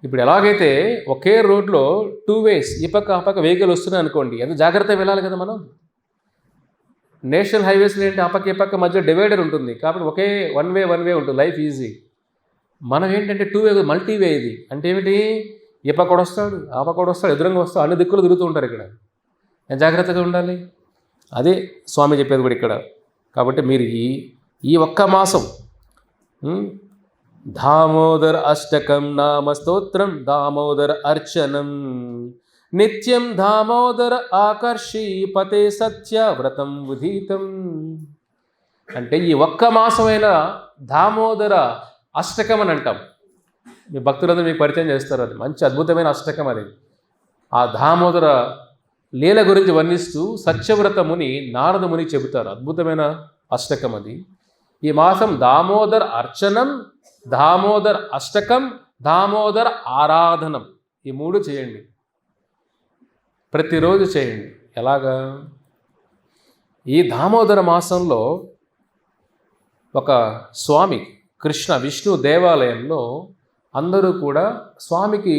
ఇప్పుడు ఎలాగైతే ఒకే రోడ్లో 2 ways, ఈ పక్క ఆ పక్క వెహికల్ వస్తున్నాయి అనుకోండి, ఎంత జాగ్రత్తగా వెళ్ళాలి కదా మనం. నేషనల్ హైవేస్లో ఏంటి, ఆ పక్క ఈ పక్క మధ్య డివైడర్ ఉంటుంది. కాబట్టి ఒకే వన్ వే ఉంటుంది, లైఫ్ ఈజీ. మనం ఏంటంటే 2 way, మల్టీ వే. ఇది అంటే ఏమిటి? ఈ పక్క కూడా వస్తాడు, ఆ పక్క కూడా వస్తాడు, ఎదురుగా వస్తాడు, అన్ని దిక్కులు తిరుగుతూ ఉంటారు. ఇక్కడ జాగ్రత్తగా ఉండాలి. అదే స్వామి చెప్పేది కూడా ఇక్కడ. కాబట్టి మీరు ఈ ఒక్క మాసం దామోదర అష్టకం నామ స్తోత్రం దామోదర అర్చనం నిత్యం దామోదర ఆకర్షి పతే సత్య వ్రతం ఉదీతం. అంటే ఈ ఒక్క మాసమైన దామోదర అష్టకం అని అంటాం. మీ భక్తులందరూ మీకు పరిచయం చేస్తారు. అది మంచి అద్భుతమైన అష్టకం. అది ఆ దామోదర లీల గురించి వర్ణిస్తూ సత్యవ్రత ముని, నారద ముని చెబుతారు. అద్భుతమైన అష్టకం అది. ఈ మాసం దామోదర అర్చనం, దామోదర అష్టకం, దామోదర ఆరాధనం, ఈ 3 చేయండి. ప్రతిరోజు చేయండి. ఎలాగా? ఈ దామోదర మాసంలో ఒక స్వామి కృష్ణ విష్ణు దేవాలయంలో అందరూ కూడా స్వామికి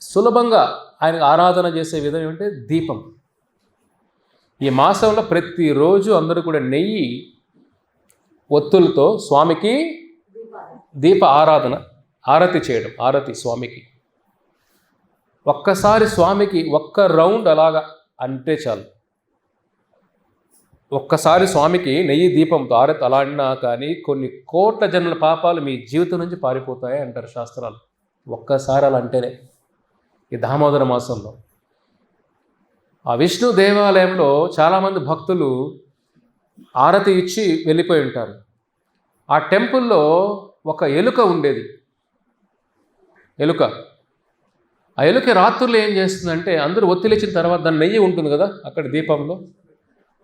సులభంగా ఆయనకు ఆరాధన చేసే విధం ఏమంటే దీపం. ఈ మాసంలో ప్రతిరోజు అందరూ కూడా నెయ్యి ఒత్తులతో స్వామికి దీప ఆరాధన, ఆరతి చేయడం. ఆరతి స్వామికి ఒక్కసారి స్వామికి ఒక్క రౌండ్ అలాగా అంటే చాలు. ఒక్కసారి స్వామికి నెయ్యి దీపంతో ఆరతి అలా అన్నా కానీ కొన్ని కోట్ల జన్మల పాపాలు మీ జీవితం నుంచి పారిపోతాయి అంటారు శాస్త్రాలు. ఒక్కసారి అలా అంటేనే. ఈ దామోదర మాసంలో ఆ విష్ణు దేవాలయంలో చాలామంది భక్తులు ఆరతి ఇచ్చి వెళ్ళిపోయి ఉంటారు. ఆ టెంపుల్లో ఒక ఎలుక ఉండేది. ఆ ఎలుక రాత్రులు ఏం చేస్తుందంటే, అందరూ ఒత్తిలేచిన తర్వాత దాని నెయ్యి ఉంటుంది కదా అక్కడ దీపంలో,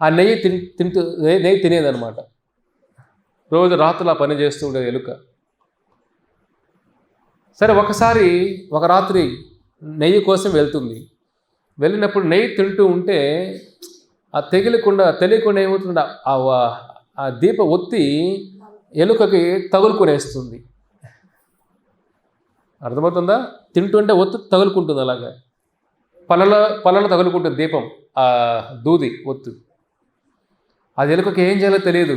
ఆ నెయ్యి తినేదనమాట. రోజు రాత్రులు ఆ పని చేస్తూ ఉండేది ఎలుక. సరే, ఒకసారి ఒక రాత్రి నెయ్యి కోసం వెళ్తుంది. వెళ్ళినప్పుడు నెయ్యి తింటూ ఉంటే ఆ తెలియకుండా ఏమవుతుంది, ఆ దీప ఒత్తి ఎలుకకి తగులుకునేస్తుంది. అర్థమవుతుందా? తింటుంటే ఒత్తు తగులుకుంటుంది, అలాగా పళ్ళలో తగులుకుంటుంది దీపం, ఆ దూది ఒత్తు. అది ఎలుకకి ఏం చేయాలో తెలియదు.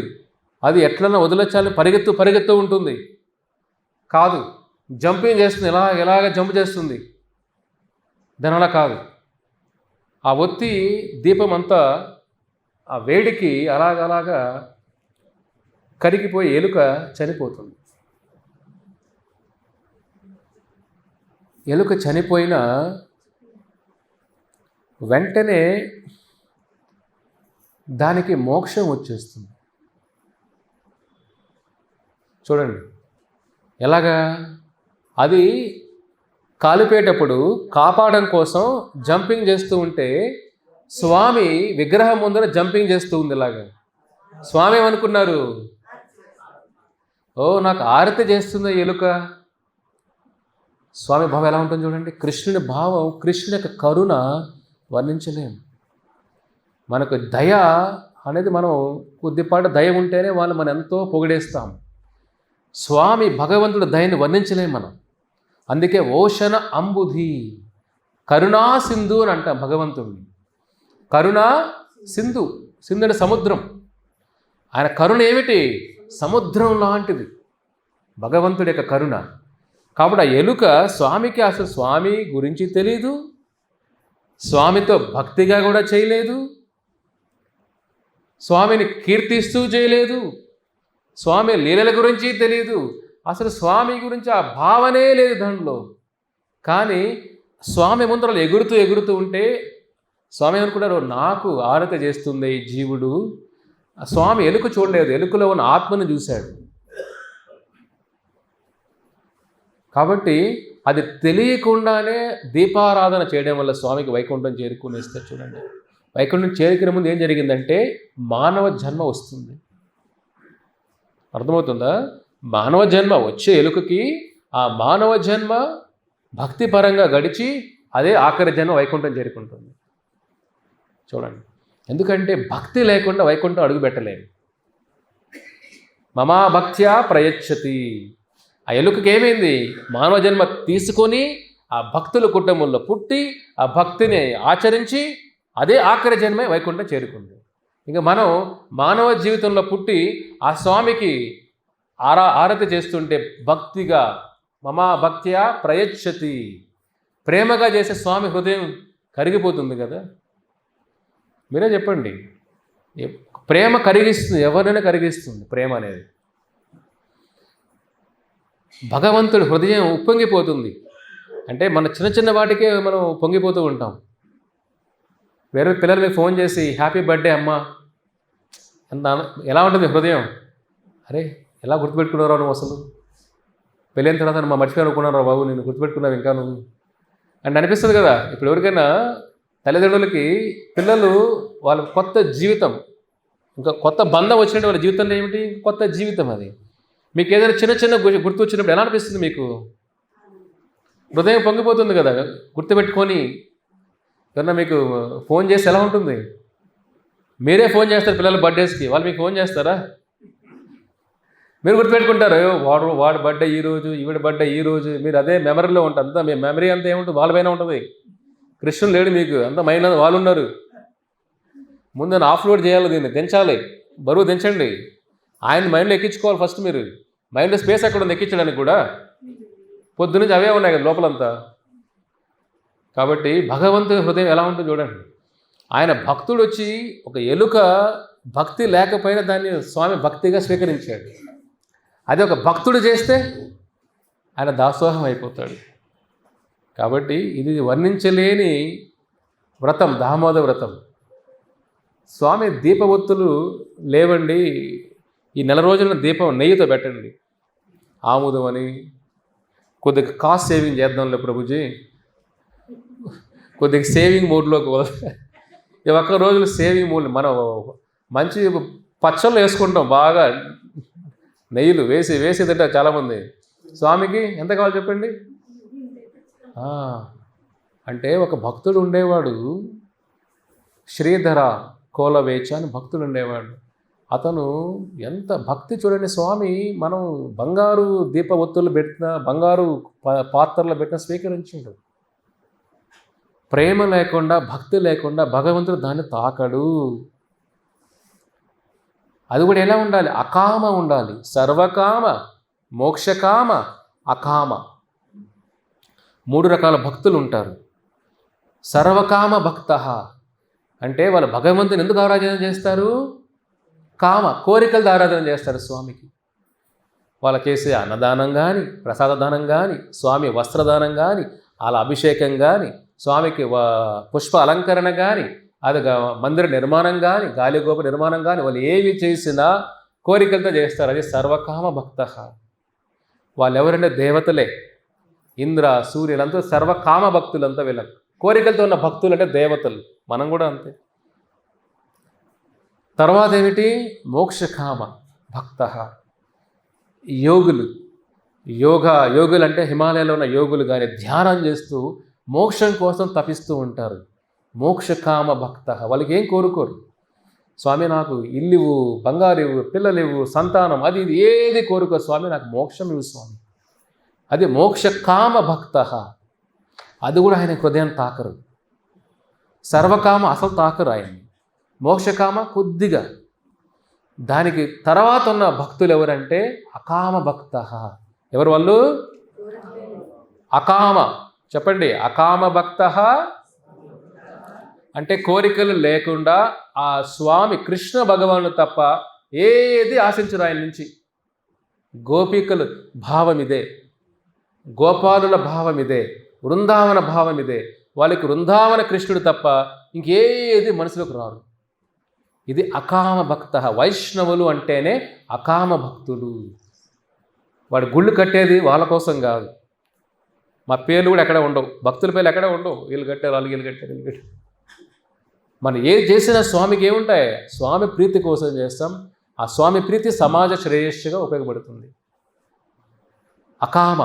అది ఎట్లన్నా వదిలొచ్చాలని పరిగెత్తు ఉంటుంది. కాదు, జంపింగ్ చేస్తుంది, ఎలాగ జంప్ చేస్తుంది. దాని అలా కాదు, ఆ ఒత్తి దీపం అంతా ఆ వేడికి అలాగా కరిగిపోయి ఎలుక చనిపోతుంది. ఎలుక చనిపోయిన వెంటనే దానికి మోక్షం వచ్చేస్తుంది. చూడండి ఎలాగా, అది కాలిపోయేటప్పుడు కాపాడడం కోసం జంపింగ్ చేస్తూ ఉంటే స్వామి విగ్రహం ముందర జంపింగ్ చేస్తూ ఉంది. ఇలాగా స్వామి ఏమనుకున్నారు, ఓ నాకు ఆరతి చేస్తుంది ఎలుక. స్వామి భావం ఎలా ఉంటుంది చూడండి. కృష్ణుని భావం, కృష్ణుని యొక్క కరుణ వర్ణించలేము. మనకు దయ అనేది, మనం కొద్దిపాటు దయ ఉంటేనే మనం ఎంతో పొగిడేస్తాం. స్వామి భగవంతుడు దయని వర్ణించలేము మనం. అందుకే ఓషణ అంబుధి, కరుణా సింధు అని అంటాం భగవంతుడిని. కరుణా సింధు, సింధు అంటే సముద్రం. ఆయన కరుణ ఏమిటి, సముద్రం లాంటిది భగవంతుడి యొక్క కరుణ. కాబట్టి ఆ ఎలుక స్వామికి అసలు స్వామి గురించి తెలీదు, స్వామితో భక్తిగా కూడా చేయలేదు, స్వామిని కీర్తిస్తూ చేయలేదు, స్వామి లీలల గురించి తెలియదు, అసలు స్వామి గురించి ఆ భావనే లేదు దాంట్లో. కానీ స్వామి ముందర ఎగురుతూ ఉంటే స్వామి అనుకున్నారు, నాకు ఆరతి చేస్తుంది ఈ జీవుడు. స్వామి ఎలుక చూడలేదు, ఎలుకలో ఉన్న ఆత్మను చూశాడు. కాబట్టి అది తెలియకుండానే దీపారాధన చేయడం వల్ల స్వామికి వైకుంఠం చేరుకునేస్తే చూడండి. వైకుంఠం చేరుకునే ముందు ఏం జరిగిందంటే మానవ జన్మ వస్తుంది. అర్థమవుతుందా? మానవ జన్మ వచ్చే ఎలుకకి ఆ మానవ జన్మ భక్తిపరంగా గడిచి అదే ఆఖరి జన్మ వైకుంఠం చేరుకుంటుంది. చూడండి, ఎందుకంటే భక్తి లేకుండా వైకుంఠం అడుగుపెట్టలేము. మమా భక్త్యా ప్రయచ్చతి. ఆ ఎలుకకి ఏమైంది, మానవ జన్మ తీసుకొని ఆ భక్తుల కుటుంబంలో పుట్టి ఆ భక్తిని ఆచరించి అదే ఆఖరి జన్మే వైకుంఠం చేరుకుంది. ఇంకా మనం మానవ జీవితంలో పుట్టి ఆ స్వామికి ఆరతి చేస్తుంటే భక్తిగా మమా భక్త్యా ప్రయచ్చతి, ప్రేమగా చేసే స్వామి హృదయం కరిగిపోతుంది కదా. మీరే చెప్పండి, ప్రేమ కరిగిస్తుంది, ఎవరినైనా కరిగిస్తుంది ప్రేమ అనేది. భగవంతుడి హృదయం ఉప్పొంగిపోతుంది. అంటే మన చిన్న వాటికే మనం పొంగిపోతూ ఉంటాం. వేరే పిల్లలు మీకు ఫోన్ చేసి హ్యాపీ బర్త్డే అమ్మా ఎంత ఎలా ఉంటుంది హృదయం, అరే ఎలా గుర్తుపెట్టుకున్నారా నువ్వు, అసలు పెళ్ళైన తర్వాత మా మర్చిపోయి అనుకున్నారా బాబు, నేను గుర్తుపెట్టుకున్నావు ఇంకా నువ్వు అంటే అనిపిస్తుంది కదా. ఇప్పుడు ఎవరికైనా తల్లిదండ్రులకి పిల్లలు వాళ్ళ కొత్త జీవితం, ఇంకా కొత్త బంధం వచ్చినట్టు వాళ్ళ జీవితంలో ఏమిటి, కొత్త జీవితం. అది మీకు ఏదైనా చిన్న గుర్తు వచ్చినప్పుడు ఎలా అనిపిస్తుంది, మీకు హృదయం పొంగిపోతుంది కదా. గుర్తుపెట్టుకొని ఎవరన్నా మీకు ఫోన్ చేసి ఎలా ఉంటుంది, మీరే ఫోన్ చేస్తారు పిల్లల బర్త్డేస్కి, వాళ్ళు మీకు ఫోన్ చేస్తారా? మీరు గుర్తుపెట్టుకుంటారు, వాడు బర్త్డే ఈరోజు, ఈవిడ బర్త్డే ఈరోజు, మీరు అదే మెమరీలో ఉంటారు. అంతా మీ మెమరీ అంతా ఏముంటుంది, వాళ్ళ పైన ఉంటుంది. కృష్ణుడు లేడు మీకు, అంతా మైండ్ అంతా వాళ్ళు ఉన్నారు. ముందు ఆఫ్లోడ్ చేయాలి, దీన్ని దించాలి, బరువు దించండి. ఆయన మైండ్లో ఎక్కించుకోవాలి ఫస్ట్. మీరు మైండ్లో స్పేస్ ఎక్కడ ఉంది ఎక్కించడానికి కూడా, పొద్దునుంచి అవే ఉన్నాయి కదా లోపలంతా. కాబట్టి భగవంతుడి హృదయం ఎలా ఉంటుందో చూడండి. ఆయన భక్తుడు వచ్చి ఒక ఎలుక భక్తి లేకపోయినా దాన్ని స్వామి భక్తిగా స్వీకరించాడు. అది ఒక భక్తుడు చేస్తే ఆయన దాసోహం అయిపోతాడు. కాబట్టి ఇది వర్ణించలేని వ్రతం, దామోదర వ్రతం. స్వామి దీపవత్తులు లేవండి, ఈ నెల రోజుల దీపం నెయ్యితో పెట్టండి, ఆముదం అని. కొద్దిగా కాస్ట్ సేవింగ్ చేద్దాంలే ప్రభుజీ, కొద్దిగా సేవింగ్ మోడ్లోకి ఈ ఒక్క రోజులు సేవింగ్ మోడ్. మనం మంచి పచ్చళ్ళు వేసుకుంటాం బాగా, నెయ్యిలు వేసి వేసి తింటారు చాలామంది. స్వామికి ఎంత కావాలి చెప్పండి. అంటే ఒక భక్తుడు ఉండేవాడు, శ్రీధర కోలవేచ అని భక్తుడు ఉండేవాడు. అతను ఎంత భక్తి చూడండి. స్వామి మనం బంగారు దీప ఒత్తులు పెట్టిన, బంగారు పాత్రలు పెట్టిన స్వీకరించిండు. ప్రేమ లేకుండా, భక్తి లేకుండా భగవంతుడు దాన్ని తాకడు. అది కూడా ఎలా ఉండాలి? అకామ ఉండాలి. సర్వకామ, మోక్షకామ, అకామ, 3 రకాల భక్తులు ఉంటారు. సర్వకామ భక్త అంటే వాళ్ళు భగవంతుని ఎందుకు ఆరాధన చేస్తారు? కామ, కోరికలతో ఆరాధన చేస్తారు స్వామికి. వాళ్ళు చేసే అన్నదానం కానీ, ప్రసాదదానం కానీ, స్వామి వస్త్రదానం కానీ, వాళ్ళ అభిషేకం కానీ, స్వామికి పుష్ప అలంకరణ కానీ, అది మందిర నిర్మాణం కానీ, గాలిగోప నిర్మాణం కానీ, వాళ్ళు ఏవి చేసినా కోరికలతో చేస్తారు. అది సర్వకామ భక్త. వాళ్ళు ఎవరంటే దేవతలే. ఇంద్ర, సూర్యులంతా సర్వకామ భక్తులంతా. వీళ్ళకి కోరికలతో ఉన్న భక్తులు అంటే దేవతలు. మనం కూడా అంతే. తర్వాత ఏమిటి? మోక్షకామ భక్త. యోగులు. యోగులు అంటే హిమాలయాలో ఉన్న యోగులు కానీ ధ్యానం చేస్తూ మోక్షం కోసం తపిస్తూ ఉంటారు. మోక్షకామ భక్త. వాళ్ళకి ఏం కోరుకోరు. స్వామి నాకు ఇల్లు ఇవ్వు, బంగారు ఇవ్వు, పిల్లలు ఇవ్వు, సంతానం, అది ఇది ఏది కోరుకోరు. స్వామి నాకు మోక్షం ఇవ్వు స్వామి. అది మోక్షకామ భక్త. అది కూడా ఆయన హృదయం తాకరు. సర్వకామ అసలు తాకరు ఆయన్ని. మోక్షకామ కొద్దిగా. దానికి తర్వాత ఉన్న భక్తులు ఎవరంటే అకామ భక్త. ఎవరు వాళ్ళు? అకామ. చెప్పండి. అకామ భక్త అంటే కోరికలు లేకుండా ఆ స్వామి కృష్ణ భగవాను తప్ప ఏది ఆశించరు ఆయన నుంచి. గోపికలు భావం ఇదే, గోపాలుల భావం ఇదే, వృందావన భావం ఇదే. వాళ్ళకి వృందావన కృష్ణుడు తప్ప ఇంకేది మనసులోకి రారు. ఇది అకామ భక్త. వైష్ణవులు అంటేనే అకామ భక్తులు. వాడు గుళ్ళు కట్టేది వాళ్ళ కోసం కాదు. మా పేర్లు కూడా ఎక్కడ ఉండవు, భక్తుల పేర్లు ఎక్కడ ఉండవు. వీళ్ళు కట్టారు, వాళ్ళు వీళ్ళు కట్టారు, వీళ్ళు కట్టారు. మనం ఏది చేసినా స్వామికి ఏముంటాయి? స్వామి ప్రీతి కోసం చేస్తాం. ఆ స్వామి ప్రీతి సమాజ శ్రేయస్సుగా ఉపయోగపడుతుంది. అకామ.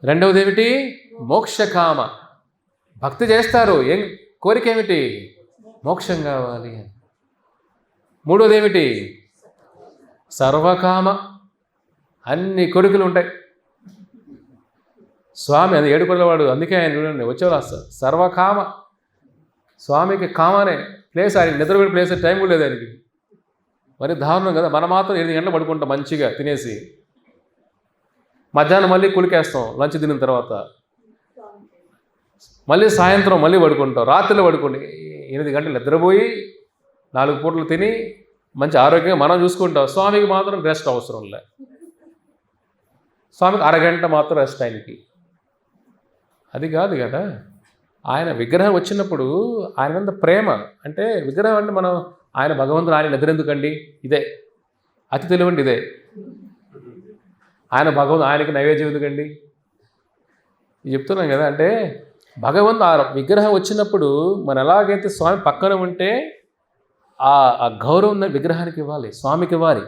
రెండవది ఏమిటి? మోక్షకామ. భక్తి చేస్తారు, ఏం కోరిక ఏమిటి? మోక్షం కావాలి. మూడోది ఏమిటి? సర్వకామ. అన్ని కోరికలు ఉంటాయి. స్వామి అది ఏడుకొండలవాడు, అందుకే ఆయన చూడండి వచ్చేవాళ్ళు సర్వకామ. స్వామికి కామనే ప్లేస్, ఆయన నిద్రపోయే ప్లేస్ టైం కూడా లేదు ఆయనకి. మరి దారుణం కదా. మనం మాత్రం 8 గంటలు పడుకుంటాం మంచిగా తినేసి, మధ్యాహ్నం మళ్ళీ కులికేస్తాం లంచ్ తినిన తర్వాత, మళ్ళీ సాయంత్రం మళ్ళీ పడుకుంటాం, రాత్రిలో పడుకోండి. 8 గంటలు నిద్రపోయి 4 పూటలు తిని మంచి ఆరోగ్యంగా మనం చూసుకుంటాం. స్వామికి మాత్రం రెస్ట్ అవసరం లే. స్వామికి అరగంట మాత్రం రెస్ట్ ఆయనకి. అది కాదు కదా. ఆయన విగ్రహం వచ్చినప్పుడు ఆయన మీద ప్రేమ. అంటే విగ్రహం అంటే మనం ఆయన భగవంతుడు, ఆయన నిద్ర ఎందుకండి? ఇదే అతి తెలివండి. ఇదే ఆయన భగవంతుడు, ఆయనకి నైవేద్యం ఎందుకండి? చెప్తున్నాం కదా. అంటే భగవంతు ఆ విగ్రహం వచ్చినప్పుడు మనం ఎలాగైతే స్వామి పక్కన ఉంటే ఆ గౌరవం విగ్రహానికి ఇవ్వాలి, స్వామికి ఇవ్వాలి.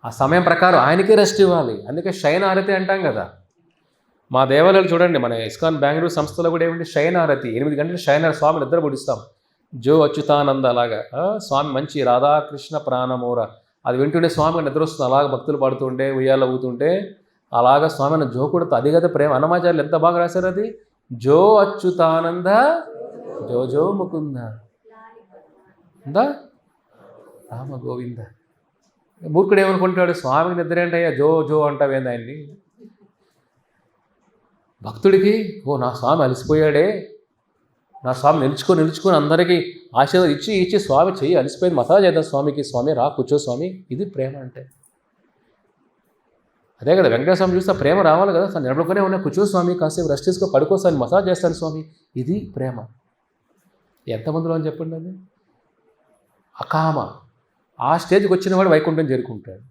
ఆ సమయం ప్రకారం ఆయనకే రెస్ట్ ఇవ్వాలి. అందుకే శయనారతి అంటాం కదా. మా దేవాలయాలు చూడండి, మన ఇస్కాన్ బెంగళూరు సంస్థలో కూడా ఏమిటి? శయనారతి. 8 గంటలు శయనారతి. స్వామి నిద్ర పొడిస్తాం. జో అచ్యుతానంద అలాగా. స్వామి మంచి రాధాకృష్ణ ప్రాణమోర అది వింటుండే స్వామికి నిద్ర వస్తుంది. అలాగ భక్తులు పడుతుంటే, ఉయ్యాలు అవుతుంటే అలాగా స్వామి జో కొడుతూ. అది కదా ప్రేమ. అన్నమాచార్యులు ఎంత బాగా రాశారు అది. జో అచ్యుతానంద జో జో ముకుంద ఉందా రామ గోవింద. మూర్ఖుడు ఏమనుకుంటాడు? స్వామికి నిద్ర ఏంటయ్యా జో జో అంటావేంది ఆయన్ని? భక్తుడికి నా స్వామి అలసిపోయాడే, నా స్వామి నిలుచుకొని అందరికీ ఆశీర్వాదం ఇచ్చి స్వామి చెయ్యి అలసిపోయింది, మసాజ్ చేద్దాం స్వామికి, స్వామి రా కూర్చో స్వామి. ఇది ప్రేమ అంటే. అదే కదా వెంకటేశ్వర స్వామి చూస్తే ప్రేమ రావాలి కదా. సార్ నిలబడుకునే ఉన్నా, కూర్చో స్వామి, కాసేపు రెస్ట్ తీసుకో, పడుకోసారి మసాజ్ చేస్తాను స్వామి. ఇది ప్రేమ. ఎంతమందిలో అని చెప్పండి. అది అకామ. ఆ స్టేజ్కి వచ్చిన వాడు వైకుంఠం చేరుకుంటాడు.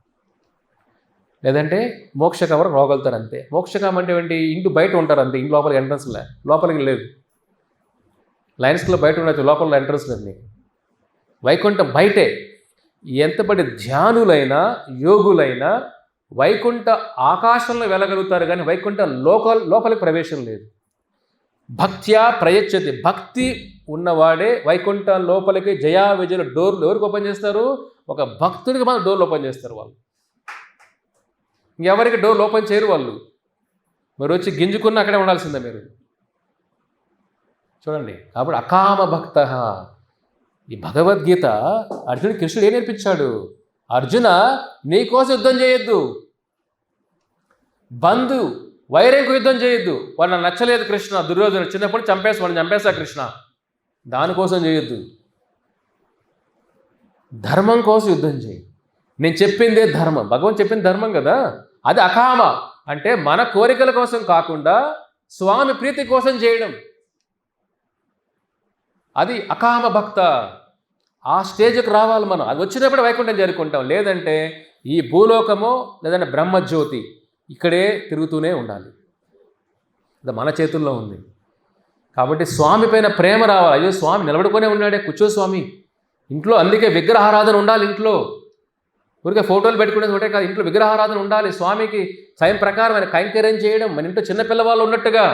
లేదంటే మోక్షకవరం రోగలుతారు అంతే. మోక్షకామ అంటే ఏంటి? ఇంటి బయట ఉంటారు అంతే. ఇంటి లోపలికి ఎంట్రన్స్ లోపలికి లేదు. లయన్స్ క్లబ్ బయట ఉండొచ్చు, లోపల ఎంట్రన్స్ లేదు నీకు. వైకుంఠం బయటే. ఎంతబడి ధ్యానులైనా యోగులైనా వైకుంఠ ఆకాశంలో వెళ్ళగలుగుతారు, కానీ వైకుంఠ లోపలికి ప్రవేశం లేదు. భక్త్యా ప్రయచ్చతి, భక్తి ఉన్నవాడే వైకుంఠం లోపలికి జయా విజయుల డోర్లు ఎవరికి ఓపెన్ చేస్తారు? ఒక భక్తుడికి మాత్రం డోర్లు ఓపెన్ చేస్తారు వాళ్ళు. ఇంకెవరికి డోర్లు ఓపెన్ చేయరు వాళ్ళు. మీరు వచ్చి గింజుకున్న అక్కడే ఉండాల్సిందే మీరు. చూడండి, కాబట్టి అకామ భక్త. ఈ భగవద్గీత అర్జునుడు కృష్ణుడు ఏం నేర్పించాడు? అర్జున, నీకోసం యుద్ధం చేయొద్దు, బంధు వైరంకు యుద్ధం చేయొద్దు. వాడు నాకు నచ్చలేదు కృష్ణ, దుర్యోధన చిన్నప్పుడు వాడిని చంపేశా కృష్ణ, దానికోసం చేయొద్దు. ధర్మం కోసం యుద్ధం చేయి. నేను చెప్పిందే ధర్మం, భగవంతుడు చెప్పింది ధర్మం కదా. అది అకామ అంటే మన కోరికల కోసం కాకుండా స్వామి ప్రీతి కోసం చేయడం, అది అకామ భక్త. ఆ స్టేజ్కి రావాలి మనం. అది వచ్చినప్పుడు వైకుంఠం చేరుకుంటాం. లేదంటే ఈ భూలోకమో లేదంటే బ్రహ్మజ్యోతి ఇక్కడే తిరుగుతూనే ఉండాలి. అది మన చేతుల్లో ఉంది. కాబట్టి స్వామి పైన ప్రేమ రావాలి. అయ్యో స్వామి నిలబడుకునే ఉన్నాడే, కూర్చో స్వామి ఇంట్లో. అందుకే విగ్రహారాధన ఉండాలి ఇంట్లో. ఊరికే ఫోటోలు పెట్టుకునేది ఒకటే కాదు, ఇంట్లో విగ్రహారాధన ఉండాలి. స్వామికి స్వయం ప్రకారం ఆయన కైంకర్యం చేయడం, మన ఇంట్లో చిన్నపిల్లవాళ్ళు ఉన్నట్టుగా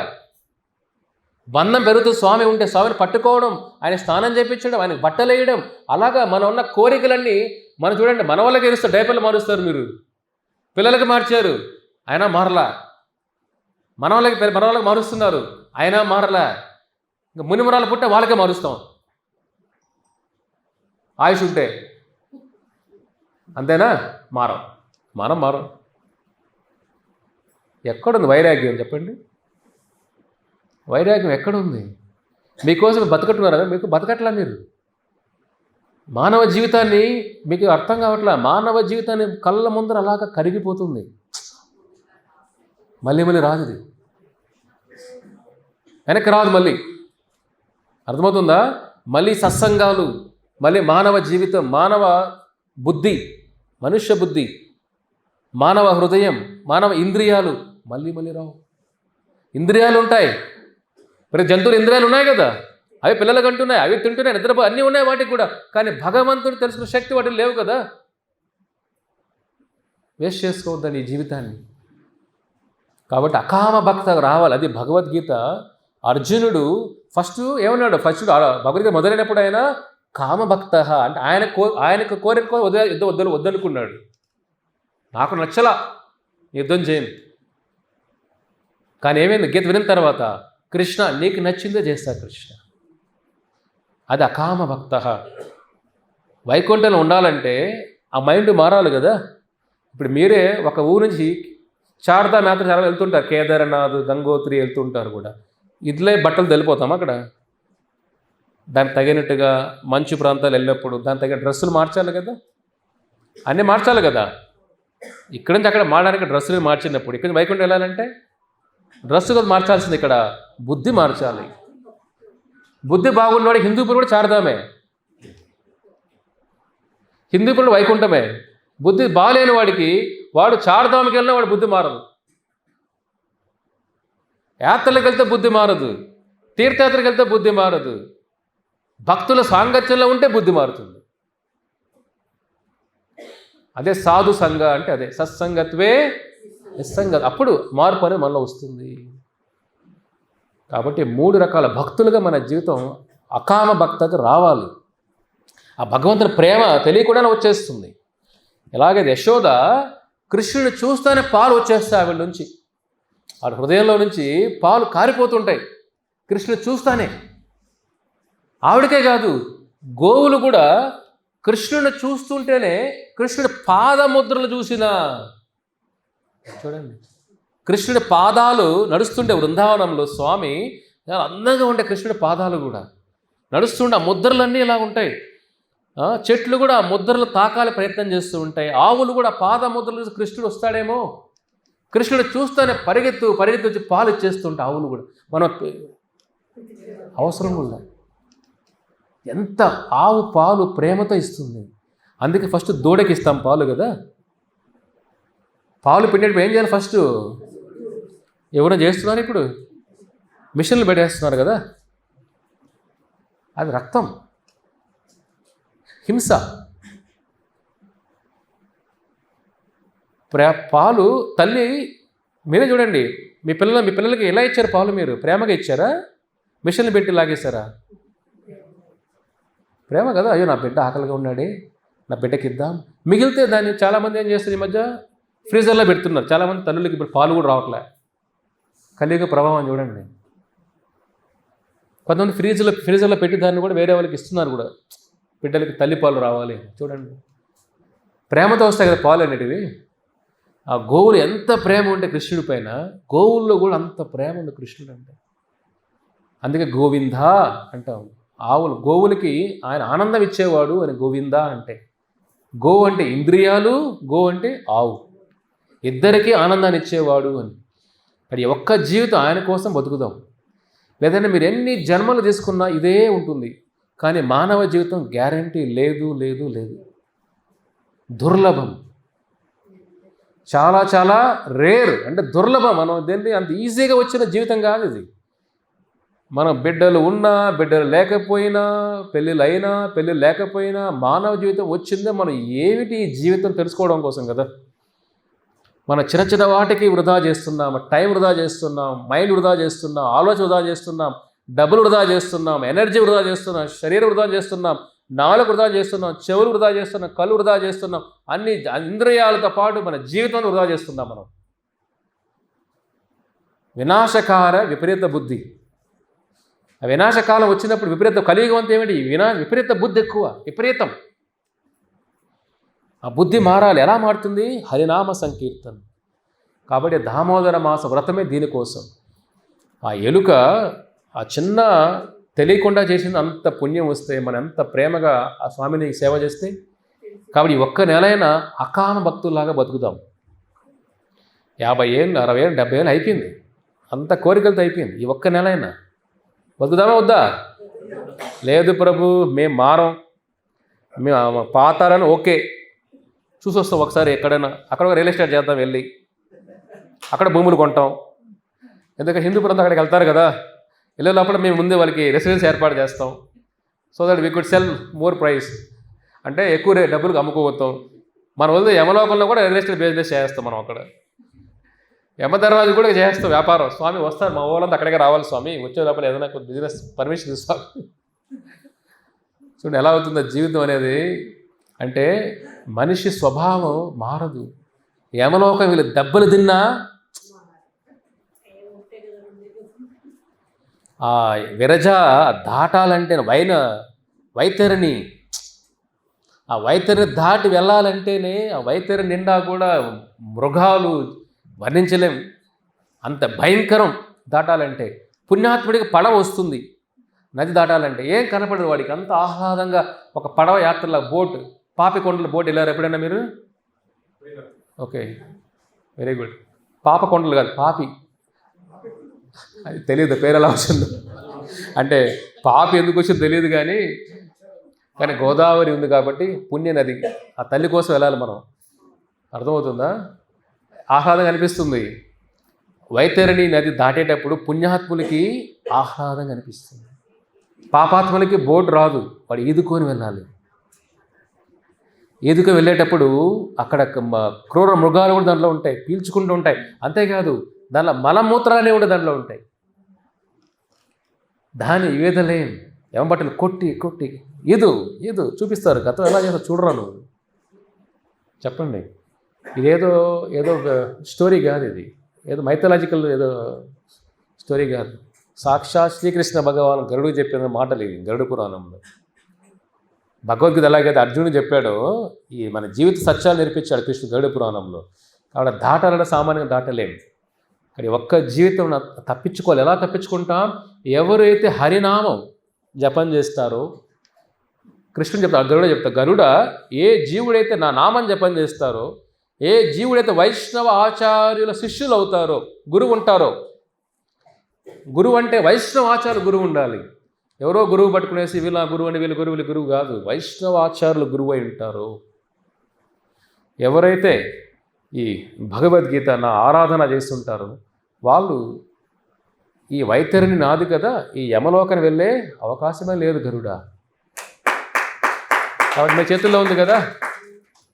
బంధం పెరుగుతూ స్వామి ఉంటే స్వామిని పట్టుకోవడం, ఆయన స్నానం చేయించడం, ఆయనకు బట్టలు వేయడం. అలాగా మనం ఉన్న కోరికలన్నీ మనం చూడండి, మన వాళ్ళకి ఇస్తారు. డైపర్లు మారుస్తారు మీరు, పిల్లలకి మార్చారు, అయినా మారలా. మన వాళ్ళకి మారుస్తున్నారు, అయినా మారలా. ఇంకా మునిమురాలు పుట్టే వాళ్ళకే మారుస్తాం ఆయుష్ ఉంటే. అంతేనా? మారం. ఎక్కడుంది వైరాగ్యం చెప్పండి? వైరాగ్యం ఎక్కడుంది? మీకోసం బతకట్టున్నారా? మీకు బతకట్లా మీరు. మానవ జీవితాన్ని మీకు అర్థం కావట్లా. మానవ జీవితాన్ని కళ్ళ ముందర అలాగా కరిగిపోతుంది. మళ్ళీ రాదుది, వెనక్కి రాదు మళ్ళీ. అర్థమవుతుందా? మళ్ళీ సత్సంగాలు, మళ్ళీ మానవ జీవితం, మానవ బుద్ధి, మనుష్య బుద్ధి, మానవ హృదయం, మానవ ఇంద్రియాలు మళ్ళీ రావు. ఇంద్రియాలు ఉంటాయి, ప్రతి జంతువులు ఇంద్రియాలు ఉన్నాయి కదా, అవి పిల్లలకు అంటున్నాయి, అవి తింటున్నాయి, నిద్రపో అన్నీ ఉన్నాయి వాటికి కూడా. కానీ భగవంతుడు తెలుసుకునే శక్తి వాటికి లేవు కదా. వేస్ట్ చేసుకోవద్దని ఈ జీవితాన్ని. కాబట్టి అకామ భక్త రావాలి. అది భగవద్గీత. అర్జునుడు ఫస్ట్ ఏమన్నాడు? భగవద్గీత మొదలైనప్పుడు ఆయన కామభక్త అంటే ఆయనకు కోరిక యుద్ధం వద్దనుకున్నాడు. నాకు నచ్చలా, యుద్ధం చేయను. కానీ ఏమైంది? గీత విన్న తర్వాత కృష్ణ నీకు నచ్చిందే చేస్తా కృష్ణ. అది అకామ భక్త. వైకుంఠంలో ఉండాలంటే ఆ మైండ్ మారాలి కదా. ఇప్పుడు మీరే ఒక ఊరు నుంచి చార్ధామ్ యాత్ర చాలా వెళ్తుంటారు, కేదార్నాథ్, గంగోత్రి వెళ్తుంటారు కూడా. ఇట్లే బట్టలు తెలిపోతాం అక్కడ. దానికి తగినట్టుగా మంచు ప్రాంతాలు వెళ్ళినప్పుడు దానికి తగిన డ్రెస్సులు మార్చాలి కదా, అన్నీ మార్చాలి కదా. ఇక్కడి నుంచి అక్కడ మారడానికి డ్రెస్సులు మార్చినప్పుడు ఇక్కడ వైకుంఠం వెళ్ళాలంటే డ్రెస్సు కదా మార్చాల్సింది. ఇక్కడ బుద్ధి మార్చాలి. బుద్ధి బాగున్నవాడు హిందూపూర్ కూడా చార్ధామే, హిందూపూర్ వైకుంఠమే. బుద్ధి బాగాలేని వాడికి వాడు చార్ధామ్కి వెళ్ళినా వాడు బుద్ధి మారదు. యాత్రలకు వెళ్తే బుద్ధి మారదు, తీర్థయాత్రకు వెళ్తే బుద్ధి మారదు, భక్తుల సాంగత్యంలో ఉంటే బుద్ధి మారుతుంది. అదే సాధు సంఘ అంటే అదే సత్సంగత్వే నిస్సంగత. అప్పుడు మార్పు అనేది మనలో వస్తుంది. కాబట్టి 3 రకాల భక్తులుగా మన జీవితం అకామ భక్తకు రావాలి. ఆ భగవంతుని ప్రేమ తెలియకుండానే వచ్చేస్తుంది. ఎలాగైతే యశోద కృష్ణుని చూస్తేనే పాలు వచ్చేస్తాయి ఆవిడ నుంచి, ఆ హృదయంలో నుంచి పాలు కారిపోతుంటాయి కృష్ణుని చూస్తానే. ఆవిడకే కాదు, గోవులు కూడా కృష్ణుని చూస్తుంటేనే కృష్ణుడి పాదముద్రలు చూసిన. చూడండి, కృష్ణుడి పాదాలు నడుస్తుంటే బృందావనంలో స్వామి అందంగా ఉంటాయి. కృష్ణుడి పాదాలు కూడా నడుస్తుంటే ఆ ముద్రలన్నీ ఇలా ఉంటాయి. చెట్లు కూడా ఆ ముద్రలు తాకాలి ప్రయత్నం చేస్తూ ఉంటాయి. ఆవులు కూడా పాద ముద్రలు చూసి కృష్ణుడు వస్తాడేమో, కృష్ణుడు చూస్తేనే పరిగెత్తు వచ్చి పాలు ఇచ్చేస్తుంటాయి ఆవులు కూడా. మన అవసరం కూడా ఎంత ఆవు పాలు ప్రేమతో ఇస్తుంది. అందుకే ఫస్ట్ దూడకి ఇస్తాం పాలు కదా. పాలు పిండేటప్పుడు ఏం చేయాలి? ఫస్ట్ ఎవరైనా చేస్తున్నారు, ఇప్పుడు మిషన్లు పెట్టేస్తున్నారు కదా. అది రక్తం, హింస. పాలు తల్లి, మీరే చూడండి, మీ పిల్లలకి ఎలా ఇచ్చారు పాలు? మీరు ప్రేమగా ఇచ్చారా, మిషన్లు పెట్టి లాగేశారా? ప్రేమ కదా. అయ్యో నా బిడ్డ ఆకలిగా ఉన్నాడే, నా బిడ్డకి ఇద్దాం. మిగిలితే దాన్ని చాలామంది ఏం చేస్తారు, ఈ మధ్య ఫ్రీజర్లో పెడుతున్నారు. చాలామంది తల్లులకి ఇప్పుడు పాలు కూడా రావట్లే. కలియుగ ప్రభావం చూడండి. కొంతమంది ఫ్రీజర్లో పెట్టి దాన్ని కూడా వేరే వాళ్ళకి ఇస్తున్నారు కూడా, బిడ్డలకి తల్లి పాలు రావాలి. చూడండి, ప్రేమతో వస్తాయి కదా పాలు అనేటివి. ఆ గోవులు ఎంత ప్రేమ ఉంటే కృష్ణుడి పైన, గోవుల్లో కూడా అంత ప్రేమ ఉంది కృష్ణుడు అంటే. అందుకే గోవింద అంటాం. గోవులకి ఆయన ఆనందం ఇచ్చేవాడు అని గోవింద అంటే. గోవు అంటే ఇంద్రియాలు, గోవు అంటే ఆవు, ఇద్దరికీ ఆనందాన్ని ఇచ్చేవాడు అని. మరి ఒక్క జీవితం ఆయన కోసం బతుకుదాం. లేదంటే మీరు ఎన్ని జన్మలు తీసుకున్నా ఇదే ఉంటుంది. కానీ మానవ జీవితం గ్యారంటీ లేదు, లేదు, లేదు. దుర్లభం, చాలా చాలా రేర్, అంటే దుర్లభం. మనం దేన్ని అంత ఈజీగా వచ్చిన జీవితం కాదు ఇది. మనం బిడ్డలు ఉన్నా, బిడ్డలు లేకపోయినా, పెళ్ళిళ్ళు అయినా, పెళ్ళిళ్ళు లేకపోయినా, మానవ జీవితం వచ్చిందే మనం ఏమిటి ఈ జీవితం తెలుసుకోవడం కోసం కదా. మన చిన్న చిన్న వాటికి వృధా చేస్తున్నాం, టైం వృధా చేస్తున్నాం, మైండ్ వృధా చేస్తున్నాం, ఆలోచన వృధా చేస్తున్నాం, డబ్బులు వృధా చేస్తున్నాం, ఎనర్జీ వృధా చేస్తున్నాం, శరీరం వృధా చేస్తున్నాం, నాలుగు వృధా చేస్తున్నాం, చెవులు వృధా చేస్తున్నాం, కళ్ళు వృధా చేస్తున్నాం, అన్ని ఇంద్రియాలతో పాటు మన జీవితాన్ని వృధా చేస్తున్నాం మనం. వినాశకార విపరీత బుద్ధి. ఆ వినాశకాలం వచ్చినప్పుడు విపరీత కలియుగం అంతా ఏమిటి? విపరీత బుద్ధి ఎక్కువ, విపరీతం. ఆ బుద్ధి మారాలి. ఎలా మారుతుంది? హరినామ సంకీర్తన. కాబట్టి దామోదర మాస వ్రతమే దీనికోసం. ఆ ఎలుక ఆ చిన్న తెలియకుండా చేసింది అంత పుణ్యం వస్తే, మనం ఎంత ప్రేమగా ఆ స్వామిని సేవ చేస్తే. కాబట్టి ఈ ఒక్క నెలైనా అకామ భక్తుల్లాగా బతుకుదాం. 50 ఏళ్ళు, 60 ఏళ్ళు, 70 ఏళ్ళు అయిపోయింది, అంత కోరికలతో అయిపోయింది. ఈ ఒక్క నెలైనా బతుకుదామా వద్దా? లేదు ప్రభు, మేము మారం, మేము పాతాలని ఓకే, చూసి వస్తాం ఒకసారి ఎక్కడైనా. అక్కడ ఒక రియల్ ఎస్టేట్ చేద్దాం, వెళ్ళి అక్కడ భూములు కొంటాం. ఎందుకంటే హిందూపురంతో అక్కడికి వెళ్తారు కదా, వెళ్ళే లోపల మేము ముందే వాళ్ళకి రెసిడెన్స్ ఏర్పాటు చేస్తాం. So that we could cell more price, అంటే ఎక్కువ డబ్బులకు అమ్ముకోవతాం. మన వదిలే యమలోకంలో కూడా రియల్ ఎస్టేట్ బిజినెస్ చేస్తాం మనం. అక్కడ యమధర్మాది కూడా చేస్తాం వ్యాపారం. స్వామి వస్తారు, మా ఊళ్ళంతా అక్కడికే రావాలి స్వామి, వచ్చే లోపల ఏదైనా కొంత బిజినెస్ పర్మిషన్ ఇస్తాం. చూడండి ఎలా అవుతుందో జీవితం అనేది. అంటే మనిషి స్వభావం మారదు. యమలోకం వీళ్ళు దెబ్బలు తిన్నా ఆ విరజ దాటాలంటే వైతరిని, ఆ వైతరిని దాటి వెళ్ళాలంటేనే ఆ వైతరి నిండా కూడా మృగాలు వర్ణించలేం, అంత భయంకరం దాటాలంటే. పుణ్యాత్ముడికి పడవ వస్తుంది నది దాటాలంటే, ఏం కనపడదు వాడికి, అంత ఆహ్లాదంగా ఒక పడవ యాత్రల బోట్, పాపికొండల బోట్ వెళ్ళారు ఎప్పుడైనా మీరు? Okay, very good. పాపకొండలు కాదు, పాపి, అది తెలియదు పేరు ఎలా వచ్చిందో. అంటే పాపి ఎందుకు వచ్చిందో తెలియదు, కానీ గోదావరి ఉంది కాబట్టి పుణ్య నది, ఆ తల్లి కోసం వెళ్ళాలి మనం. అర్థమవుతుందా? ఆహ్లాదంగా అనిపిస్తుంది. వైతరిణి నది దాటేటప్పుడు పుణ్యాత్ములకి ఆహ్లాదంగా అనిపిస్తుంది, పాపాత్ములకి బోట్ రాదు, వాడు ఈదుకొని వెళ్ళాలి. ఈదుకొని వెళ్ళేటప్పుడు అక్కడ క్రూర మృగాలు కూడా దాంట్లో ఉంటాయి, పీల్చుకుంటూ ఉంటాయి. అంతేకాదు దాంట్లో మలమూత్రాలు కూడా దాంట్లో ఉంటాయి. దాన్ని ఈదలేం, ఎమంబట్టలు కొట్టి కొట్టి ఈదు చూపిస్తారు. గతం ఎలా చేస్తారు చూడరా నువ్వు, చెప్పండి. ఇదేదో స్టోరీ కాదు, ఇది ఏదో మైథలాజికల్ ఏదో స్టోరీ కాదు. సాక్షాత్ శ్రీకృష్ణ భగవాన్ గరుడు చెప్పిన మాటలు ఇవి గరుడ పురాణంలో. భగవద్గీత ఎలాగైతే అర్జునుడు చెప్పాడో, ఈ మన జీవిత సత్యాలు నేర్పించాడు కృష్ణుడు గరుడ పురాణంలో. కాబట్టి దాటాలంటే సామాన్యంగా దాటలేము. కానీ ఒక్క జీవితం తప్పించుకోవాలి. ఎలా తప్పించుకుంటాం? ఎవరైతే హరినామం జపం చేస్తారో, కృష్ణుడు చెప్తారు, గరుడ చెప్తారు, గరుడ ఏ జీవుడైతే నా నామం జపం చేస్తారో, ఏ జీవుడైతే వైష్ణవ ఆచార్యుల శిష్యులు అవుతారో, గురువు ఉంటారో. గురువు అంటే వైష్ణవ ఆచార్యులు గురువు ఉండాలి. ఎవరో గురువు పట్టుకునేసి వీళ్ళ గురువు అని వీళ్ళ గురువు కాదు, వైష్ణవ ఆచార్యులు గురువు అయి ఉంటారు. ఎవరైతే ఈ భగవద్గీత నా ఆరాధన చేస్తుంటారో వాళ్ళు ఈ వైతరిని నాది కదా, ఈ యమలోకానికి వెళ్ళే అవకాశమే లేదు గరుడా. కాబట్టి మీ చేతుల్లో ఉంది కదా,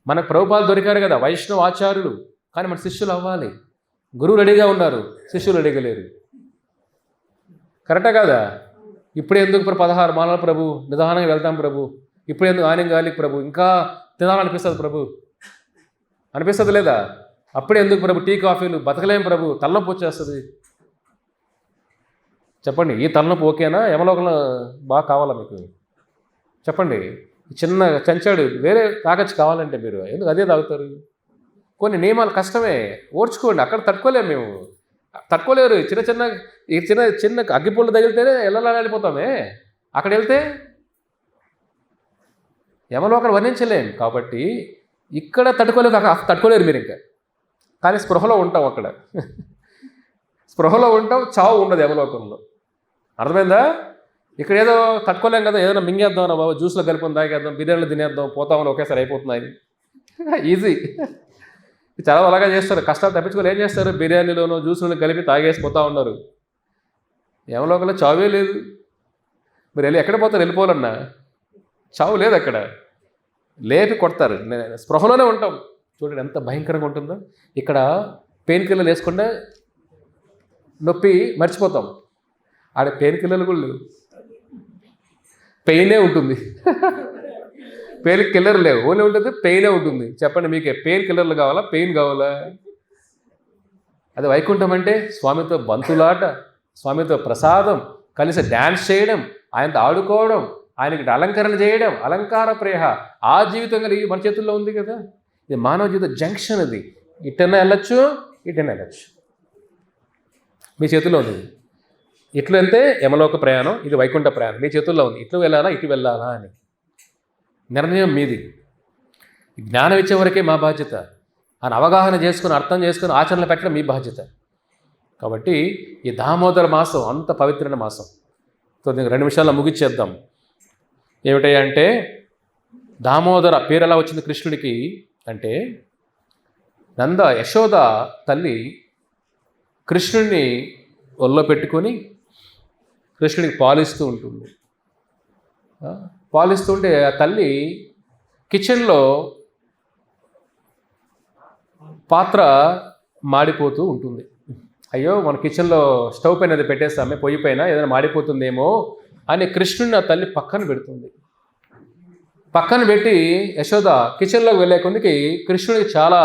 మనకు ప్రభుపాలు దొరికారు కదా వైష్ణవ ఆచార్యులు. కానీ మన శిష్యులు అవ్వాలి. గురువు రెడీగా ఉన్నారు, శిష్యులు రెడీగా లేరు. కరెక్టా కాదా? ఇప్పుడు ఎందుకు 16 మాలలు ప్రభు, నిదానంగా వెళ్తాం ప్రభు, ఇప్పుడు ఎందుకు ఆనంగాలి ప్రభు, ఇంకా తినాలనిపిస్తుంది ప్రభు, అనిపిస్తుంది లేదా? అప్పుడే ఎందుకు ప్రభు టీ కాఫీలు, బతకలేం ప్రభు, తలనొప్పి వచ్చేస్తుంది. చెప్పండి, ఈ తలనొప్పి ఓకేనా? యమలోకంలో బాగా కావాలా మీకు? చెప్పండి. చిన్న చెంచాడు వేరే తాగొచ్చు కావాలంటే మీరు ఎందుకు అదే తాగుతారు? కొన్ని నియమాలు కష్టమే, ఓర్చుకోండి. అక్కడ తట్టుకోలేము మేము, తట్టుకోలేరు. చిన్న అగ్గిపుల్ల తగిలితేనే ఎలా వెళ్ళిపోతామే. అక్కడ వెళ్తే యమలోకం వర్ణించలేం. కాబట్టి ఇక్కడ తట్టుకోలేరు మీరు ఇంకా. కానీ స్పృహలో ఉంటాం, అక్కడ స్పృహలో ఉంటాం. చావు ఉండదు యమలోకంలో. అర్థమైందా? ఇక్కడ ఏదో తట్టుకోలేం కదా, ఏదైనా మింగేద్దాం నా బాబు, జ్యూస్లో కలిపి తాగేద్దాం, బిర్యానీలో తినేద్దాం, పోతామని ఒకేసారి అయిపోతున్నాయి. ఈజీ. చాలా అలాగా చేస్తారు, కష్టాలు తప్పించుకొని ఏం చేస్తారు, బిర్యానీలోనో జ్యూస్లోనో కలిపి తాగేసి పోతూ ఉన్నారు. యమలోకంలో చావే లేదు. మీరు ఎక్కడ పోతారు? వెళ్ళిపోవాలన్నా చావు లేదు అక్కడ, లేపి కొడతారు. స్పృహలోనే ఉంటాం. చూడండి ఎంత భయంకరంగా ఉంటుందో. ఇక్కడ పెయిన్ కిల్లర్లు వేసుకుంటే నొప్పి మర్చిపోతాం. ఆడ పెయిన్ కిల్లర్లు కూడా లేవు, పెయినే ఉంటుంది. పెయిన్ కిల్లర్ లేవు, ఓన్లీ ఉంటుంది పెయినే ఉంటుంది. చెప్పండి, మీకు పెయిన్ కిల్లర్లు కావాలా, పెయిన్ కావాలా? అది వైకుంఠం అంటే స్వామితో బంతులాట, స్వామితో ప్రసాదం, కలిసి డ్యాన్స్ చేయడం, ఆయనతో ఆడుకోవడం, ఆయనకి అలంకరణ చేయడం, అలంకార ప్రేహ. ఆ జీవితం కలిగి మన చేతుల్లో ఉంది కదా. ఇది మానవ జీవిత జంక్షన్. అది ఇటన్నా వెళ్ళచ్చు, ఇటన్నా వెళ్ళచ్చు, మీ చేతుల్లో ఉంది. ఇట్లు వెళ్తే యమలోక ప్రయాణం, ఇది వైకుంఠ ప్రయాణం మీ చేతుల్లో ఉంది. ఇట్లు వెళ్ళాలా, ఇటు వెళ్ళాలా అని నిర్ణయం మీది. జ్ఞానం ఇచ్చే వరకే మా బాధ్యత. అని అవగాహన చేసుకుని, అర్థం చేసుకుని, ఆచరణలో పెట్టడం మీ బాధ్యత. కాబట్టి ఈ దామోదర మాసం అంత పవిత్రమైన మాసం. సో దీనికి 2 నిమిషాల్లో ముగిచ్చేద్దాం. ఏమిటంటే దామోదర పేరు ఎలా వచ్చింది కృష్ణుడికి అంటే, యశోద తల్లి కృష్ణుడిని ఒళ్ళో పెట్టుకొని కృష్ణుడికి పాలిస్తూ ఉంటుంది. పాలిస్తూ ఉంటే ఆ తల్లి కిచెన్లో పాత్ర మాడిపోతూ ఉంటుంది. అయ్యో మన కిచెన్లో స్టవ్ పైన అది పెట్టేస్తామే, పొయ్యి పైన ఏదైనా మాడిపోతుందేమో అని కృష్ణుడిని ఆ తల్లి పక్కన పెడుతుంది. పక్కన పెట్టి యశోద కిచెన్లోకి వెళ్ళే కొద్దికి కృష్ణుడికి చాలా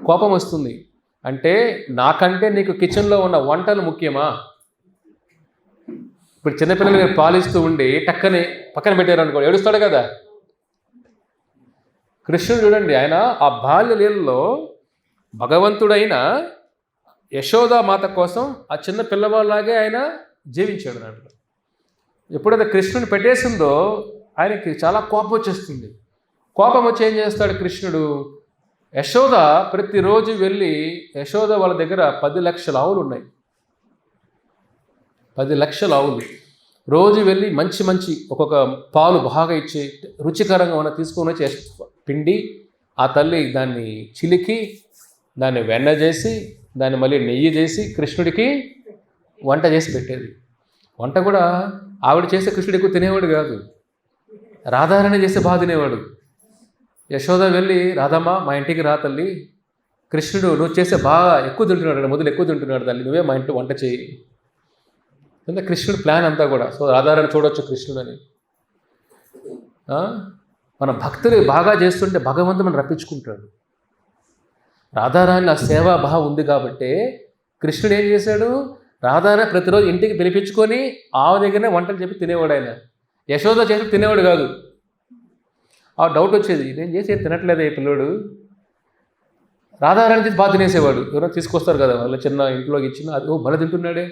కోపం వస్తుంది. అంటే నాకంటే నీకు కిచెన్లో ఉన్న వంటలు ముఖ్యమా? ఇప్పుడు చిన్నపిల్లలు మీరు పాలిస్తూ ఉండి టక్కని పక్కన పెట్టారు అనుకో, ఏడుస్తాడు కదా. కృష్ణుడు చూడండి, ఆయన ఆ బాల్య లీలలో భగవంతుడైన యశోదా మాత కోసం ఆ చిన్న పిల్లవాళ్ళలాగే ఆయన జీవించాడు. దాంట్లో ఎప్పుడైతే కృష్ణుని పెట్టేసిందో ఆయనకి చాలా కోపం వచ్చేస్తుంది. కోపం వచ్చి ఏం చేస్తాడు కృష్ణుడు, యశోద ప్రతిరోజు వెళ్ళి, యశోద వాళ్ళ దగ్గర 10 లక్షల ఆవులు ఉన్నాయి. 10 లక్షల ఆవులు రోజు వెళ్ళి మంచి ఒక్కొక్క పాలు బాగా ఇచ్చి రుచికరంగా ఉన్న తీసుకొని వచ్చి పిండి ఆ తల్లి దాన్ని చిలికి, దాన్ని వెన్న చేసి, దాన్ని మళ్ళీ నెయ్యి చేసి కృష్ణుడికి వంట చేసి పెట్టేది. వంట కూడా ఆవిడ చేసే కృష్ణుడు ఎక్కువ తినేవాడు కాదు, రాధారాణి చేసే బాగా తినేవాడు. యశోద వెళ్ళి, రాధమ్మ మా ఇంటికి రా తల్లి, కృష్ణుడు నువ్వు చేసే బాగా ఎక్కువ తింటున్నాడు, మొదలు ఎక్కువ తింటున్నాడు తల్లి, నువ్వే మా ఇంటి వంట చేయి. అంటే కృష్ణుడు ప్లాన్ అంతా కూడా. సో రాధారాణి చూడవచ్చు కృష్ణుడు అని. మన భక్తులు బాగా చేస్తుంటే భగవంతుడు మనం రప్పించుకుంటాడు. రాధారాణి ఆ సేవా భావం ఉంది కాబట్టి కృష్ణుడు ఏం చేశాడు, రాధారాణి ప్రతిరోజు ఇంటికి పిలిపించుకొని ఆవు దగ్గరనే వంటలు చెప్పి తినేవాడు. ఆయన యశోద చేసి తినేవాడు కాదు. ఆ డౌట్ వచ్చేది, నేను చేసి తినట్లేదే ఈ పిల్లోడు. రాధారాణి చేసి బాగా తినేసేవాడు. ఎవరైనా తీసుకొస్తారు కదా వాళ్ళ చిన్న ఇంట్లోకి ఇచ్చిన, అది ఓ భలే తింటున్నాడే.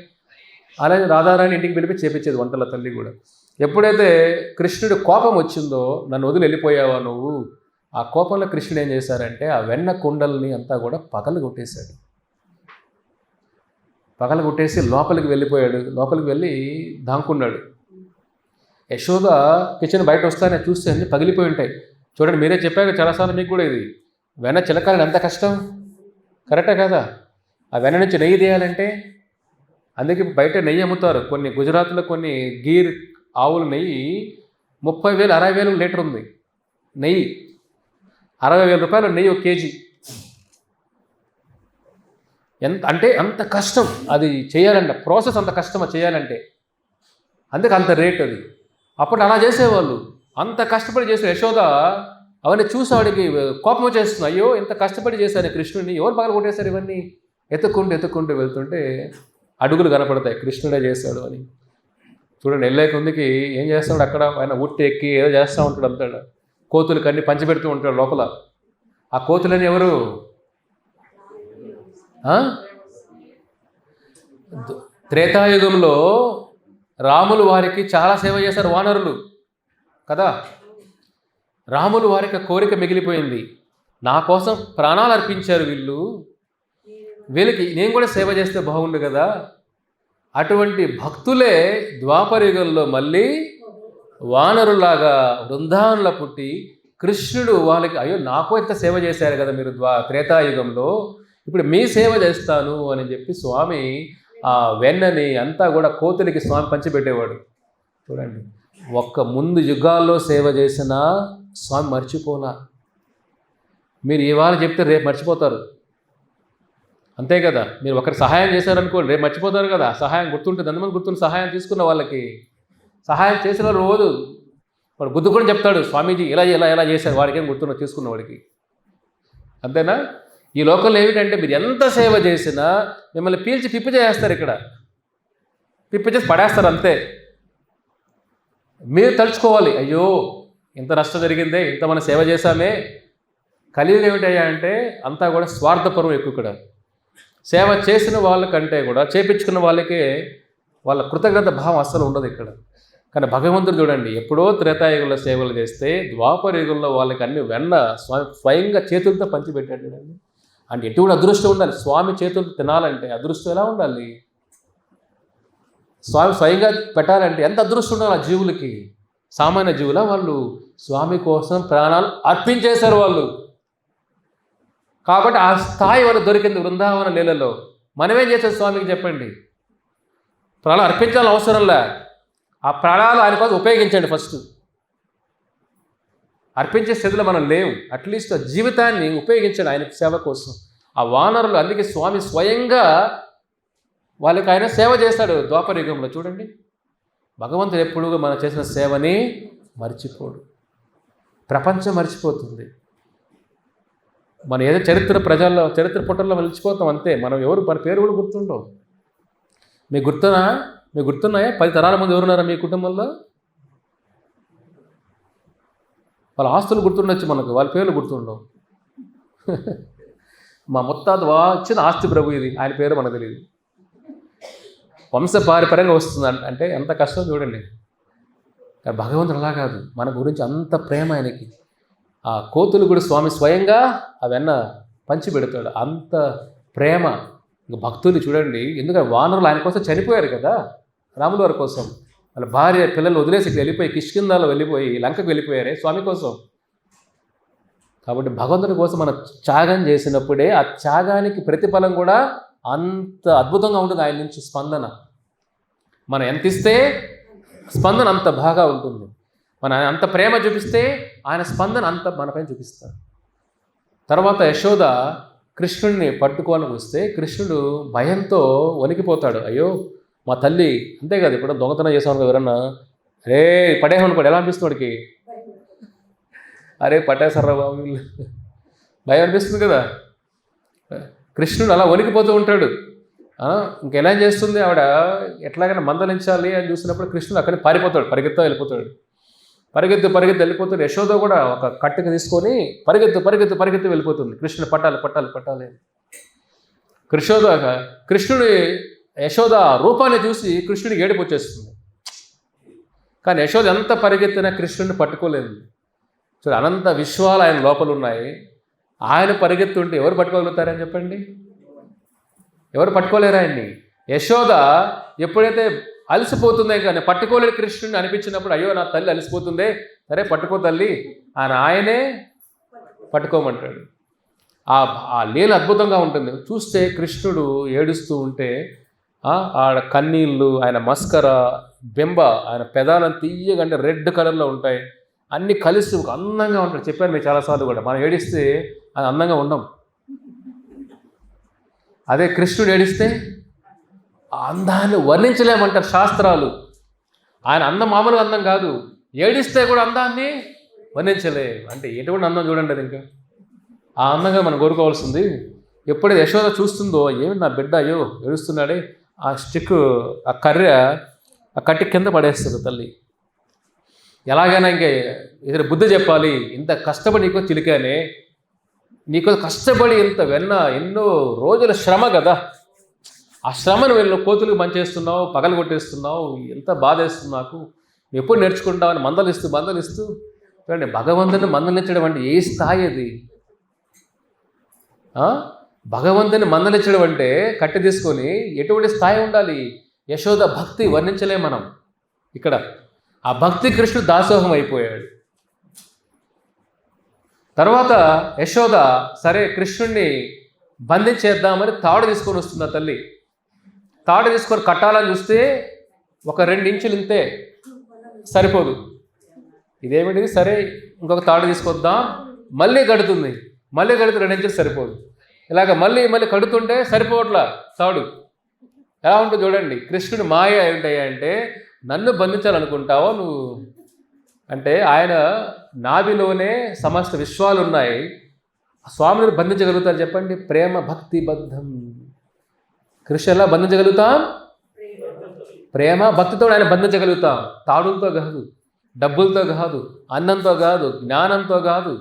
అలాగే రాధారాణి ఇంటికి పిలిపి చేపించేది వంటల తల్లి కూడా. ఎప్పుడైతే కృష్ణుడు కోపం వచ్చిందో, నన్ను వదిలి వెళ్ళిపోయావా నువ్వు, ఆ కోపంలో కృష్ణుడు ఏం చేశారంటే ఆ వెన్న కుండల్ని అంతా కూడా పగలు కొట్టేశాడు. పగలు కొట్టేసి లోపలికి వెళ్ళిపోయాడు. లోపలికి వెళ్ళి దాంకున్నాడు. యశోద కిచెన్ బయట వస్తానే చూస్తే అన్నీ పగిలిపోయి ఉంటాయి. చూడండి, మీరే చెప్పాక చాలాసార్లు మీకు కూడా, ఇది వెన్న చిలకాలని ఎంత కష్టం, కరెక్టే కదా. ఆ వెన్న నుంచి నెయ్యి తీయాలంటే, అందుకే బయట నెయ్యి అమ్ముతారు. కొన్ని గుజరాత్లో కొన్ని గీర్ ఆవుల నెయ్యి 30,000 60,000 లీటర్ ఉంది నెయ్యి. 60,000 రూపాయలు నెయ్యి 1 కేజీ. అంటే అంత కష్టం అది చేయాలంటే, ప్రాసెస్ అంత కష్టం అది చేయాలంటే, అందుకే అంత రేట్ అది. అప్పుడు అలా చేసేవాళ్ళు, అంత కష్టపడి చేసే యశోద అవన్నీ చూసి ఆవిడకి కోపం వచ్చేస్తుంది. అయ్యో ఇంత కష్టపడి చేశాను కృష్ణుడిని, ఎవరు పగల కొట్టేశారు ఇవన్నీ? ఎత్తుక్కుంటూ వెళ్తుంటే అడుగులు కనపడతాయి, కృష్ణుడే చేశాడు అని. చూడండి, వెళ్ళే కొందికి ఏం చేస్తాడు అక్కడ, ఆయన ఉట్టి ఎక్కి ఏదో చేస్తూ ఉంటాడు, అంతాడు కోతులకి అన్ని పంచిపెడుతూ ఉంటాడు లోపల. ఆ కోతులని ఎవరు? త్రేతాయుగంలో రాములు వారికి చాలా సేవ చేశారు వానరులు కదా. రాములు వారికి కోరిక మిగిలిపోయింది, నా కోసం ప్రాణాలు అర్పించారు వీళ్ళకి నేను కూడా సేవ చేస్తే బాగుండు కదా. అటువంటి భక్తులే ద్వాపరయుగంలో మళ్ళీ వానరులాగా బృందావనంలో పుట్టి కృష్ణుడు వాళ్ళకి, అయ్యో నాకు ఇంత సేవ చేశారు కదా మీరు త్రేతాయుగంలో, ఇప్పుడు మీ సేవ చేస్తాను అని చెప్పి స్వామి ఆ వెన్నని అంతా కూడా కోతులకి స్వామి పంచిపెట్టేవాడు. చూడండి, ఒక్క ముందు యుగాల్లో సేవ చేసిన స్వామి మర్చిపోలా. మీరు ఇవాళ చెప్తే రేపు మర్చిపోతారు, అంతే కదా. మీరు ఒకరికి సహాయం చేశారనుకోండి, రేపు మర్చిపోతారు కదా. సహాయం గుర్తుంటుంది, ఎంతమంది గుర్తుంది సహాయం తీసుకున్న వాళ్ళకి? సహాయం చేసిన రోజు వాడు బుద్ధి కూడా చెప్తాడు, స్వామీజీ ఇలా ఇలా ఇలా చేశారు, వాడికి ఏం గుర్తున్నా తీసుకున్న వాడికి, అంతేనా. ఈ లోకంలో ఏమిటంటే మీరు ఎంత సేవ చేసినా మిమ్మల్ని పీల్చి పిప్పి చేస్తారు, ఇక్కడ పిప్పి చేసి పడేస్తారు అంతే. మీరు తలుచుకోవాలి, అయ్యో ఇంత నష్టం జరిగిందే, ఇంత మనం సేవ చేశామే. కలియుగం ఏమిటయ్యా అంటే అంతా కూడా స్వార్థపరం ఎక్కువ. ఇక్కడ సేవ చేసిన వాళ్ళకంటే కూడా చేపించుకున్న వాళ్ళకే వాళ్ళ కృతజ్ఞత భావం అస్సలు ఉండదు ఇక్కడ. కానీ భగవంతుడు చూడండి, ఎప్పుడో త్రేతాయుగంలో సేవలు చేస్తే ద్వాపర యుగంలో వాళ్ళకి అన్ని వెన్న స్వయంగా చేతులతో పంచిపెట్టాడు చూడండి. అంటే ఎటువంటి అదృష్టం ఉండాలి స్వామి చేతులతో తినాలంటే, అదృష్టం ఎలా ఉండాలి? స్వామి స్వయంగా పెట్టాలంటే ఎంత అదృష్టం ఉండాలి ఆ జీవులకి. సామాన్య జీవుల వాళ్ళు స్వామి కోసం ప్రాణాలు అర్పించేశారు వాళ్ళు. కాబట్టి ఆ స్థాయి వాళ్ళు దొరికింది బృందావన లీలలో. మనమేం చేసాం స్వామికి చెప్పండి? ప్రాణాలు అర్పించాలని అవసరంలే, ఆ ప్రాణాలు ఆయన కోసం ఉపయోగించండి ఫస్ట్. అర్పించే స్థితిలో మనం లేవు, అట్లీస్ట్ ఆ జీవితాన్ని ఉపయోగించండి ఆయన సేవ కోసం. ఆ వానరులు అందుకే స్వామి స్వయంగా వాళ్ళకి ఆయన సేవ చేస్తాడు ద్వాపర యుగంలో. చూడండి, భగవంతుడు ఎప్పుడు మనం చేసిన సేవని మర్చిపోడు, ప్రపంచం మర్చిపోతుంది. మనం ఏదో చరిత్ర పుటల్లో మర్చిపోతాం అంతే. మనం ఎవరు మన పేరు కూడా గుర్తుండవు. మీకు గుర్తున్నాయా 10 తరాల ముందు ఎవరున్నారా మీ కుటుంబంలో? వాళ్ళ ఆస్తులు గుర్తుండొచ్చు మనకు, వాళ్ళ పేర్లు గుర్తుండవు. మా ముత్తాత వచ్చిన ఆస్తి ప్రభు ఇది, ఆయన పేరు మనకు తెలియదు. వంశపారంపర్యంగా వస్తుంది అంటే ఎంత కష్టం చూడండి. భగవంతుడు అలా కాదు, మన గురించి అంత ప్రేమ ఆయనకి. ఆ కోతులు కూడా స్వామి స్వయంగా అవన్న పంచి పెడతాడు, అంత ప్రేమ. ఇంకా భక్తులు చూడండి, ఎందుకంటే వానరులు ఆయన కోసం చనిపోయారు కదా, రాముల వారి కోసం. వాళ్ళ భార్య పిల్లలు వదిలేసి వెళ్ళిపోయి కిష్కిందాలో వెళ్ళిపోయి లంకకు వెళ్ళిపోయారే స్వామి కోసం. కాబట్టి భగవంతుని కోసం మనం త్యాగం చేసినప్పుడే ఆ త్యాగానికి ప్రతిఫలం కూడా అంత అద్భుతంగా ఉంటుంది. ఆయన నుంచి స్పందన మనం ఎంత ఇస్తే స్పందన అంత బాగా ఉంటుంది. మన అంత ప్రేమ చూపిస్తే ఆయన స్పందన అంత మనపైన చూపిస్తారు. తర్వాత యశోద కృష్ణుడిని పట్టుకోవాలని వస్తే కృష్ణుడు భయంతో వణికిపోతాడు. అయ్యో మా తల్లి, అంతే కదా, ఇప్పుడు దొంగతనం చేసామనుకో ఎవరన్నా, అరే పడేమనుకోండి ఎలా అనిపిస్తుంది వాడికి? అరే పట్టేశారా బాబు వీళ్ళు, భయం అనిపిస్తుంది కదా. కృష్ణుడు అలా వణికిపోతూ ఉంటాడు. ఇంకెలా చేస్తుంది ఆవిడ, ఎట్లాగైనా మందలించాలి అని చూసినప్పుడు కృష్ణుడు అక్కడికి పారిపోతాడు, పరిగెత్తు పరిగెత్తి యశోద కూడా ఒక కట్టుకు తీసుకొని పరిగెత్తు వెళ్ళిపోతుంది. కృష్ణుడు పట్టాలి. కృష్ణుడి యశోద రూపాన్ని చూసి కృష్ణుడికి ఏడుపు వచ్చేస్తుంది. కానీ యశోద ఎంత పరిగెత్తినా కృష్ణుడిని పట్టుకోలేదు. చూడు, అనంత విశ్వాలు ఆయన లోపల ఉన్నాయి. ఆయన పరిగెత్తుంటే ఎవరు పట్టుకోగలుగుతారని చెప్పండి? ఎవరు పట్టుకోలేరు ఆయన్ని. యశోద ఎప్పుడైతే అలసిపోతుందే కానీ పట్టుకోలేడు కృష్ణుడిని అనిపించినప్పుడు, అయ్యో నా తల్లి అలసిపోతుందే, సరే పట్టుకో తల్లి అని ఆయనే పట్టుకోమంటాడు. ఆ లీల అద్భుతంగా ఉంటుంది. చూస్తే కృష్ణుడు ఏడుస్తూ ఉంటే ఆడ కన్నీళ్ళు, ఆయన మస్కర బెంబ, ఆయన పెదాలను తీయగంటే రెడ్ కలర్లో ఉంటాయి, అన్నీ కలిసి ఒక అందంగా ఉంటాడు. చెప్పాను మీకు చాలాసార్లు కూడా, మనం ఏడిస్తే అది అందంగా ఉండం. అదే కృష్ణుడు ఏడిస్తే ఆ అందాన్ని వర్ణించలేమంటారు శాస్త్రాలు. ఆయన అందం మామూలుగా అందం కాదు, ఏడిస్తే కూడా అందాన్ని వర్ణించలేము. అంటే ఎటువంటి అందం చూడండి అది. ఇంకా ఆ అందంగా మనం కోరుకోవాల్సింది. ఎప్పుడైతే యశోద చూస్తుందో, ఏమి నా బిడ్డ అయ్యో ఏడుస్తున్నాడే, ఆ స్టిక్, ఆ కర్ర, ఆ కట్టి కింద పడేస్తుంది తల్లి. ఎలాగైనా ఇంకా ఇతర బుద్ధి చెప్పాలి, ఇంత కష్టపడి నీకో చిలికానే, నీకు కష్టపడి ఇంత ఎన్నో రోజుల శ్రమ కదా, ఆ శ్రమను వీళ్ళు కోతులకు మంచేస్తున్నావు, పగలు కొట్టేస్తున్నావు, ఎంత బాధేస్తుంది నాకు, ఎప్పుడు నేర్చుకుంటావని మందలిస్తూ చూడండి. భగవంతుని మందలించడం అంటే ఏ స్థాయి అది? భగవంతుని మందలించడం అంటే కట్టె తీసుకొని ఎటువంటి స్థాయి ఉండాలి? యశోద భక్తి వర్ణించలేం మనం. ఇక్కడ ఆ భక్తి కృష్ణుడు దాసోహం అయిపోయాడు. తర్వాత యశోద సరే కృష్ణుడిని బంధించేద్దామని తాడు తీసుకొని వస్తుంది ఆ తల్లి. తాడు తీసుకొని కట్టాలని చూస్తే ఒక 2 ఇంచులు ఇంతే, సరిపోదు. ఇదేమిటిది? సరే ఇంకొక తాడు తీసుకొద్దాం, మళ్ళీ కడుతుంది. మళ్ళీ కడితే 2 ఇంచులు సరిపోదు. ఇలాగ మళ్ళీ కడుతుంటే సరిపోవట్లా తాడు. ఎలా ఉంటుంది చూడండి. కృష్ణుడు మాయ ఏంటయ్యా అంటే, నన్ను బంధించాలనుకుంటావో నువ్వు అంటే, ఆయన నాభిలోనే సమస్త విశ్వాలు ఉన్నాయి. స్వామిని బంధించగలుగుతారు చెప్పండి? ప్రేమ భక్తి బద్ధం. కృష్ణ ఎలా బంధించగలుగుతాం? ప్రేమ భక్తితో ఆయన బంధించగలుగుతాం. తాడులతో కాదు, డబ్బులతో కాదు, అన్నంతో కాదు, జ్ఞానంతో కాదు,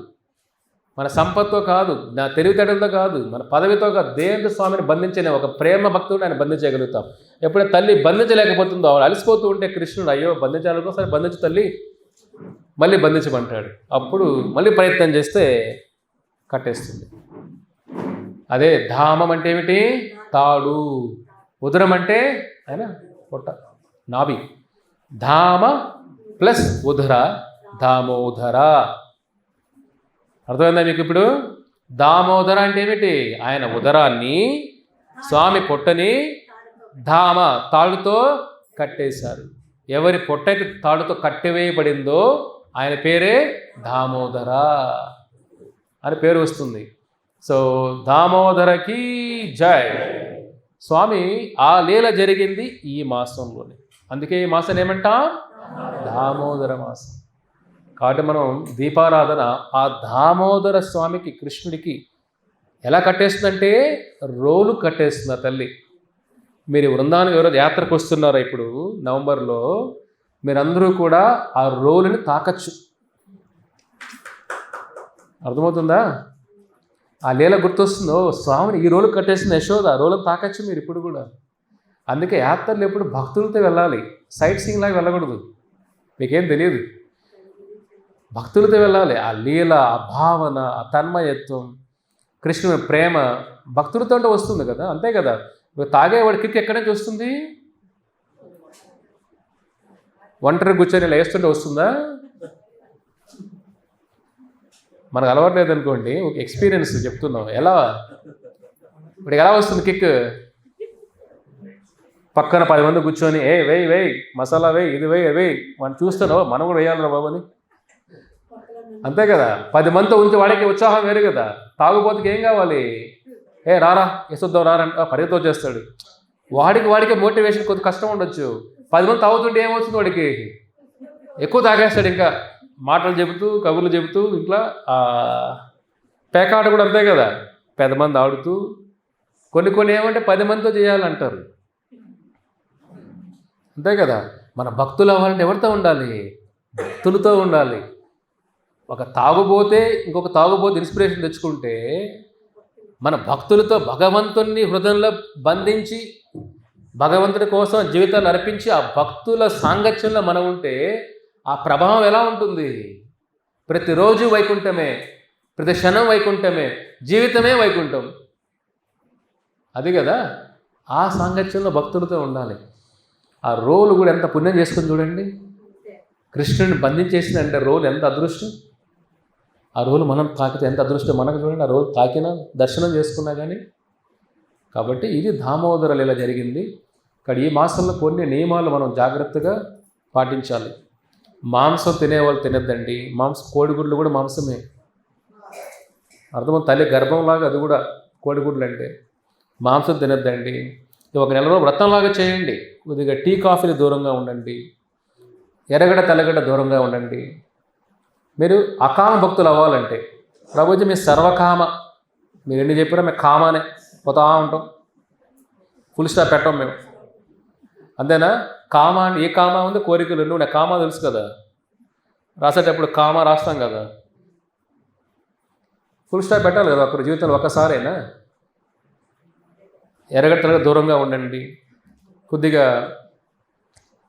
మన సంపత్తో కాదు, నా తెలివితేటలతో కాదు, మన పదవితో కాదు, దేవుడు స్వామిని బంధించలే. ఒక ప్రేమ భక్తుడు ఆయన బంధించగలుగుతాం. ఎప్పుడైతే తల్లి బంధించలేకపోతుందో, ఆవిడ అలసిపోతూ ఉంటే కృష్ణుడు అయ్యో బంధించాలనుకో, సరే బంధించు తల్లి, మళ్ళీ బంధించమంటాడు. అప్పుడు మళ్ళీ ప్రయత్నం చేస్తే కట్టేస్తుంది. అదే ధామం అంటే ఏమిటి? తాడు. ఉదరం అంటే ఆయన పొట్ట, నాభి. ధామ ప్లస్ ఉదర, దామోదర. అర్థమైందా మీకు ఇప్పుడు? దామోదర అంటే ఏమిటి? ఆయన ఉదరాన్ని, స్వామి పొట్టని ధామ తాడుతో కట్టేశారు. ఎవరి పొట్టయితే తాడుతో కట్టివేయబడిందో ఆయన పేరే దామోదర అని పేరు వస్తుంది. సో దామోదరకి జై. స్వామి ఆ లీల జరిగింది ఈ మాసంలోనే. అందుకే ఈ మాసం ఏమంటాం? దామోదర మాసం. కాబట్టి మనం దీపారాధన ఆ దామోదర స్వామికి, కృష్ణుడికి ఎలా కట్టేస్తుందంటే రోలు కట్టేస్తుంది ఆ తల్లి. మీరు బృందావనం ఎవరైతే యాత్రకు వస్తున్నారో ఇప్పుడు నవంబర్లో, మీరందరూ కూడా ఆ రోలుని తాకచ్చు. అర్థమవుతుందా? ఆ లీల గుర్తొస్తుందో, స్వామిని ఈ రోలు కట్టేసింది యశోద, ఆ రోలను తాకచ్చు మీరు ఇప్పుడు కూడా. అందుకే యాత్రలు ఎప్పుడు భక్తులతో వెళ్ళాలి, సైట్ సీయింగ్ లాగా వెళ్ళకూడదు. మీకేం తెలియదు, భక్తులతో వెళ్ళాలి. ఆ లీల, ఆ భావన, ఆ తన్మయత్వం, కృష్ణుని ప్రేమ భక్తులతో వస్తుంది కదా. అంతే కదా. తాగేవాడి కిక్ ఎక్కడి నుంచి వస్తుంది? ఒంటరి కూర్చొని ఇలా వేస్తుంటే వస్తుందా? మనకు అలవాటు లేదనుకోండి, ఒక ఎక్స్పీరియన్స్ చెప్తున్నాం. ఇప్పుడు ఎలా వస్తుంది కిక్? పక్కన 10 మంది కూర్చొని వేయి మసాలా వేయి, ఇది వేయి మనం చూస్తానో మనం కూడా వేయాలి రా బాబు అని. అంతే కదా. 10 మందితో ఉంటే వాడికి ఉత్సాహం వేరు కదా. తాగుబోతుకి ఏం కావాలి? రారా ఎసొద్దాం రారంట, పరిగెత్తో చేస్తాడు. వాడికి మోటివేషన్ కొద్ది కష్టం ఉండొచ్చు. 10 మంది తాగుతుంటే ఏమవుతుంది? వాడికి ఎక్కువ తాగేస్తాడు. ఇంకా మాటలు చెబుతూ, కబుర్లు చెబుతూ, ఇంట్లో పేకాట కూడా అంతే కదా. 10 మంది ఆడుతూ, కొన్ని ఏమంటే 10 మందితో చేయాలంటారు. అంతే కదా. మన భక్తులు అవ్వాలంటే ఎవరితో ఉండాలి? భక్తులతో ఉండాలి. ఒక తాగుబోతే ఇంకొక తాగుబోతే ఇన్స్పిరేషన్ తెచ్చుకుంటే, మన భక్తులతో భగవంతుని హృదయంలో బంధించి భగవంతుడి కోసం జీవితాన్ని అర్పించి ఆ భక్తుల సాంగత్యంలో మనం ఉంటే ఆ ప్రభావం ఎలా ఉంటుంది? ప్రతిరోజు వైకుంఠమే, ప్రతి క్షణం వైకుంఠమే, జీవితమే వైకుంఠం. అది కదా. ఆ సాంగత్యంలో భక్తులతో ఉండాలి. ఆ రోలు కూడా ఎంత పుణ్యం చేసుకుని చూడండి. కృష్ణుడిని బంధించేసిందంటే రోలు ఎంత అదృష్టం. ఆ రోలు మనం తాకితే ఎంత అదృష్టం మనకు చూడండి. ఆ రోలు తాకినా, దర్శనం చేసుకున్నా కానీ. కాబట్టి ఇది దామోదర లీల జరిగింది. ఇక్కడ ఈ మాసంలో కొన్ని నియమాలు మనం జాగ్రత్తగా పాటించాలి. మాంసం తినేవాళ్ళు తినద్దండి. కోడిగుడ్లు కూడా మాంసమే. అర్థం, తల్లి గర్భంలాగా అది కూడా కోడిగుడ్లు అంటే. మాంసం తినద్దండి. ఒక నెల రోజులు వ్రతంలాగా చేయండి. కొద్దిగా టీ కాఫీలు దూరంగా ఉండండి. ఎర్రగడ్డ తెల్లగడ్డ దూరంగా ఉండండి. మీరు అకామ భక్తులు అవ్వాలంటే ప్రభుజీ మీ సర్వకామ, మీరు ఎన్ని చెప్పినా మేము కామానే పోతా ఉంటాం, ఫుల్ స్టాప్ పెట్టాం మేము. అంతేనా? కామ ఏ కామ ఉంది? కోరికలు. నువ్వు నాకు కామ తెలుసు కదా, రాసేటప్పుడు కామ రాస్తాం కదా, ఫుల్ స్టాప్ పెట్టాలి కదా అక్కడ జీవితంలో ఒక్కసారైనా. ఎర్రగడ్డలుగా దూరంగా ఉండండి. కొద్దిగా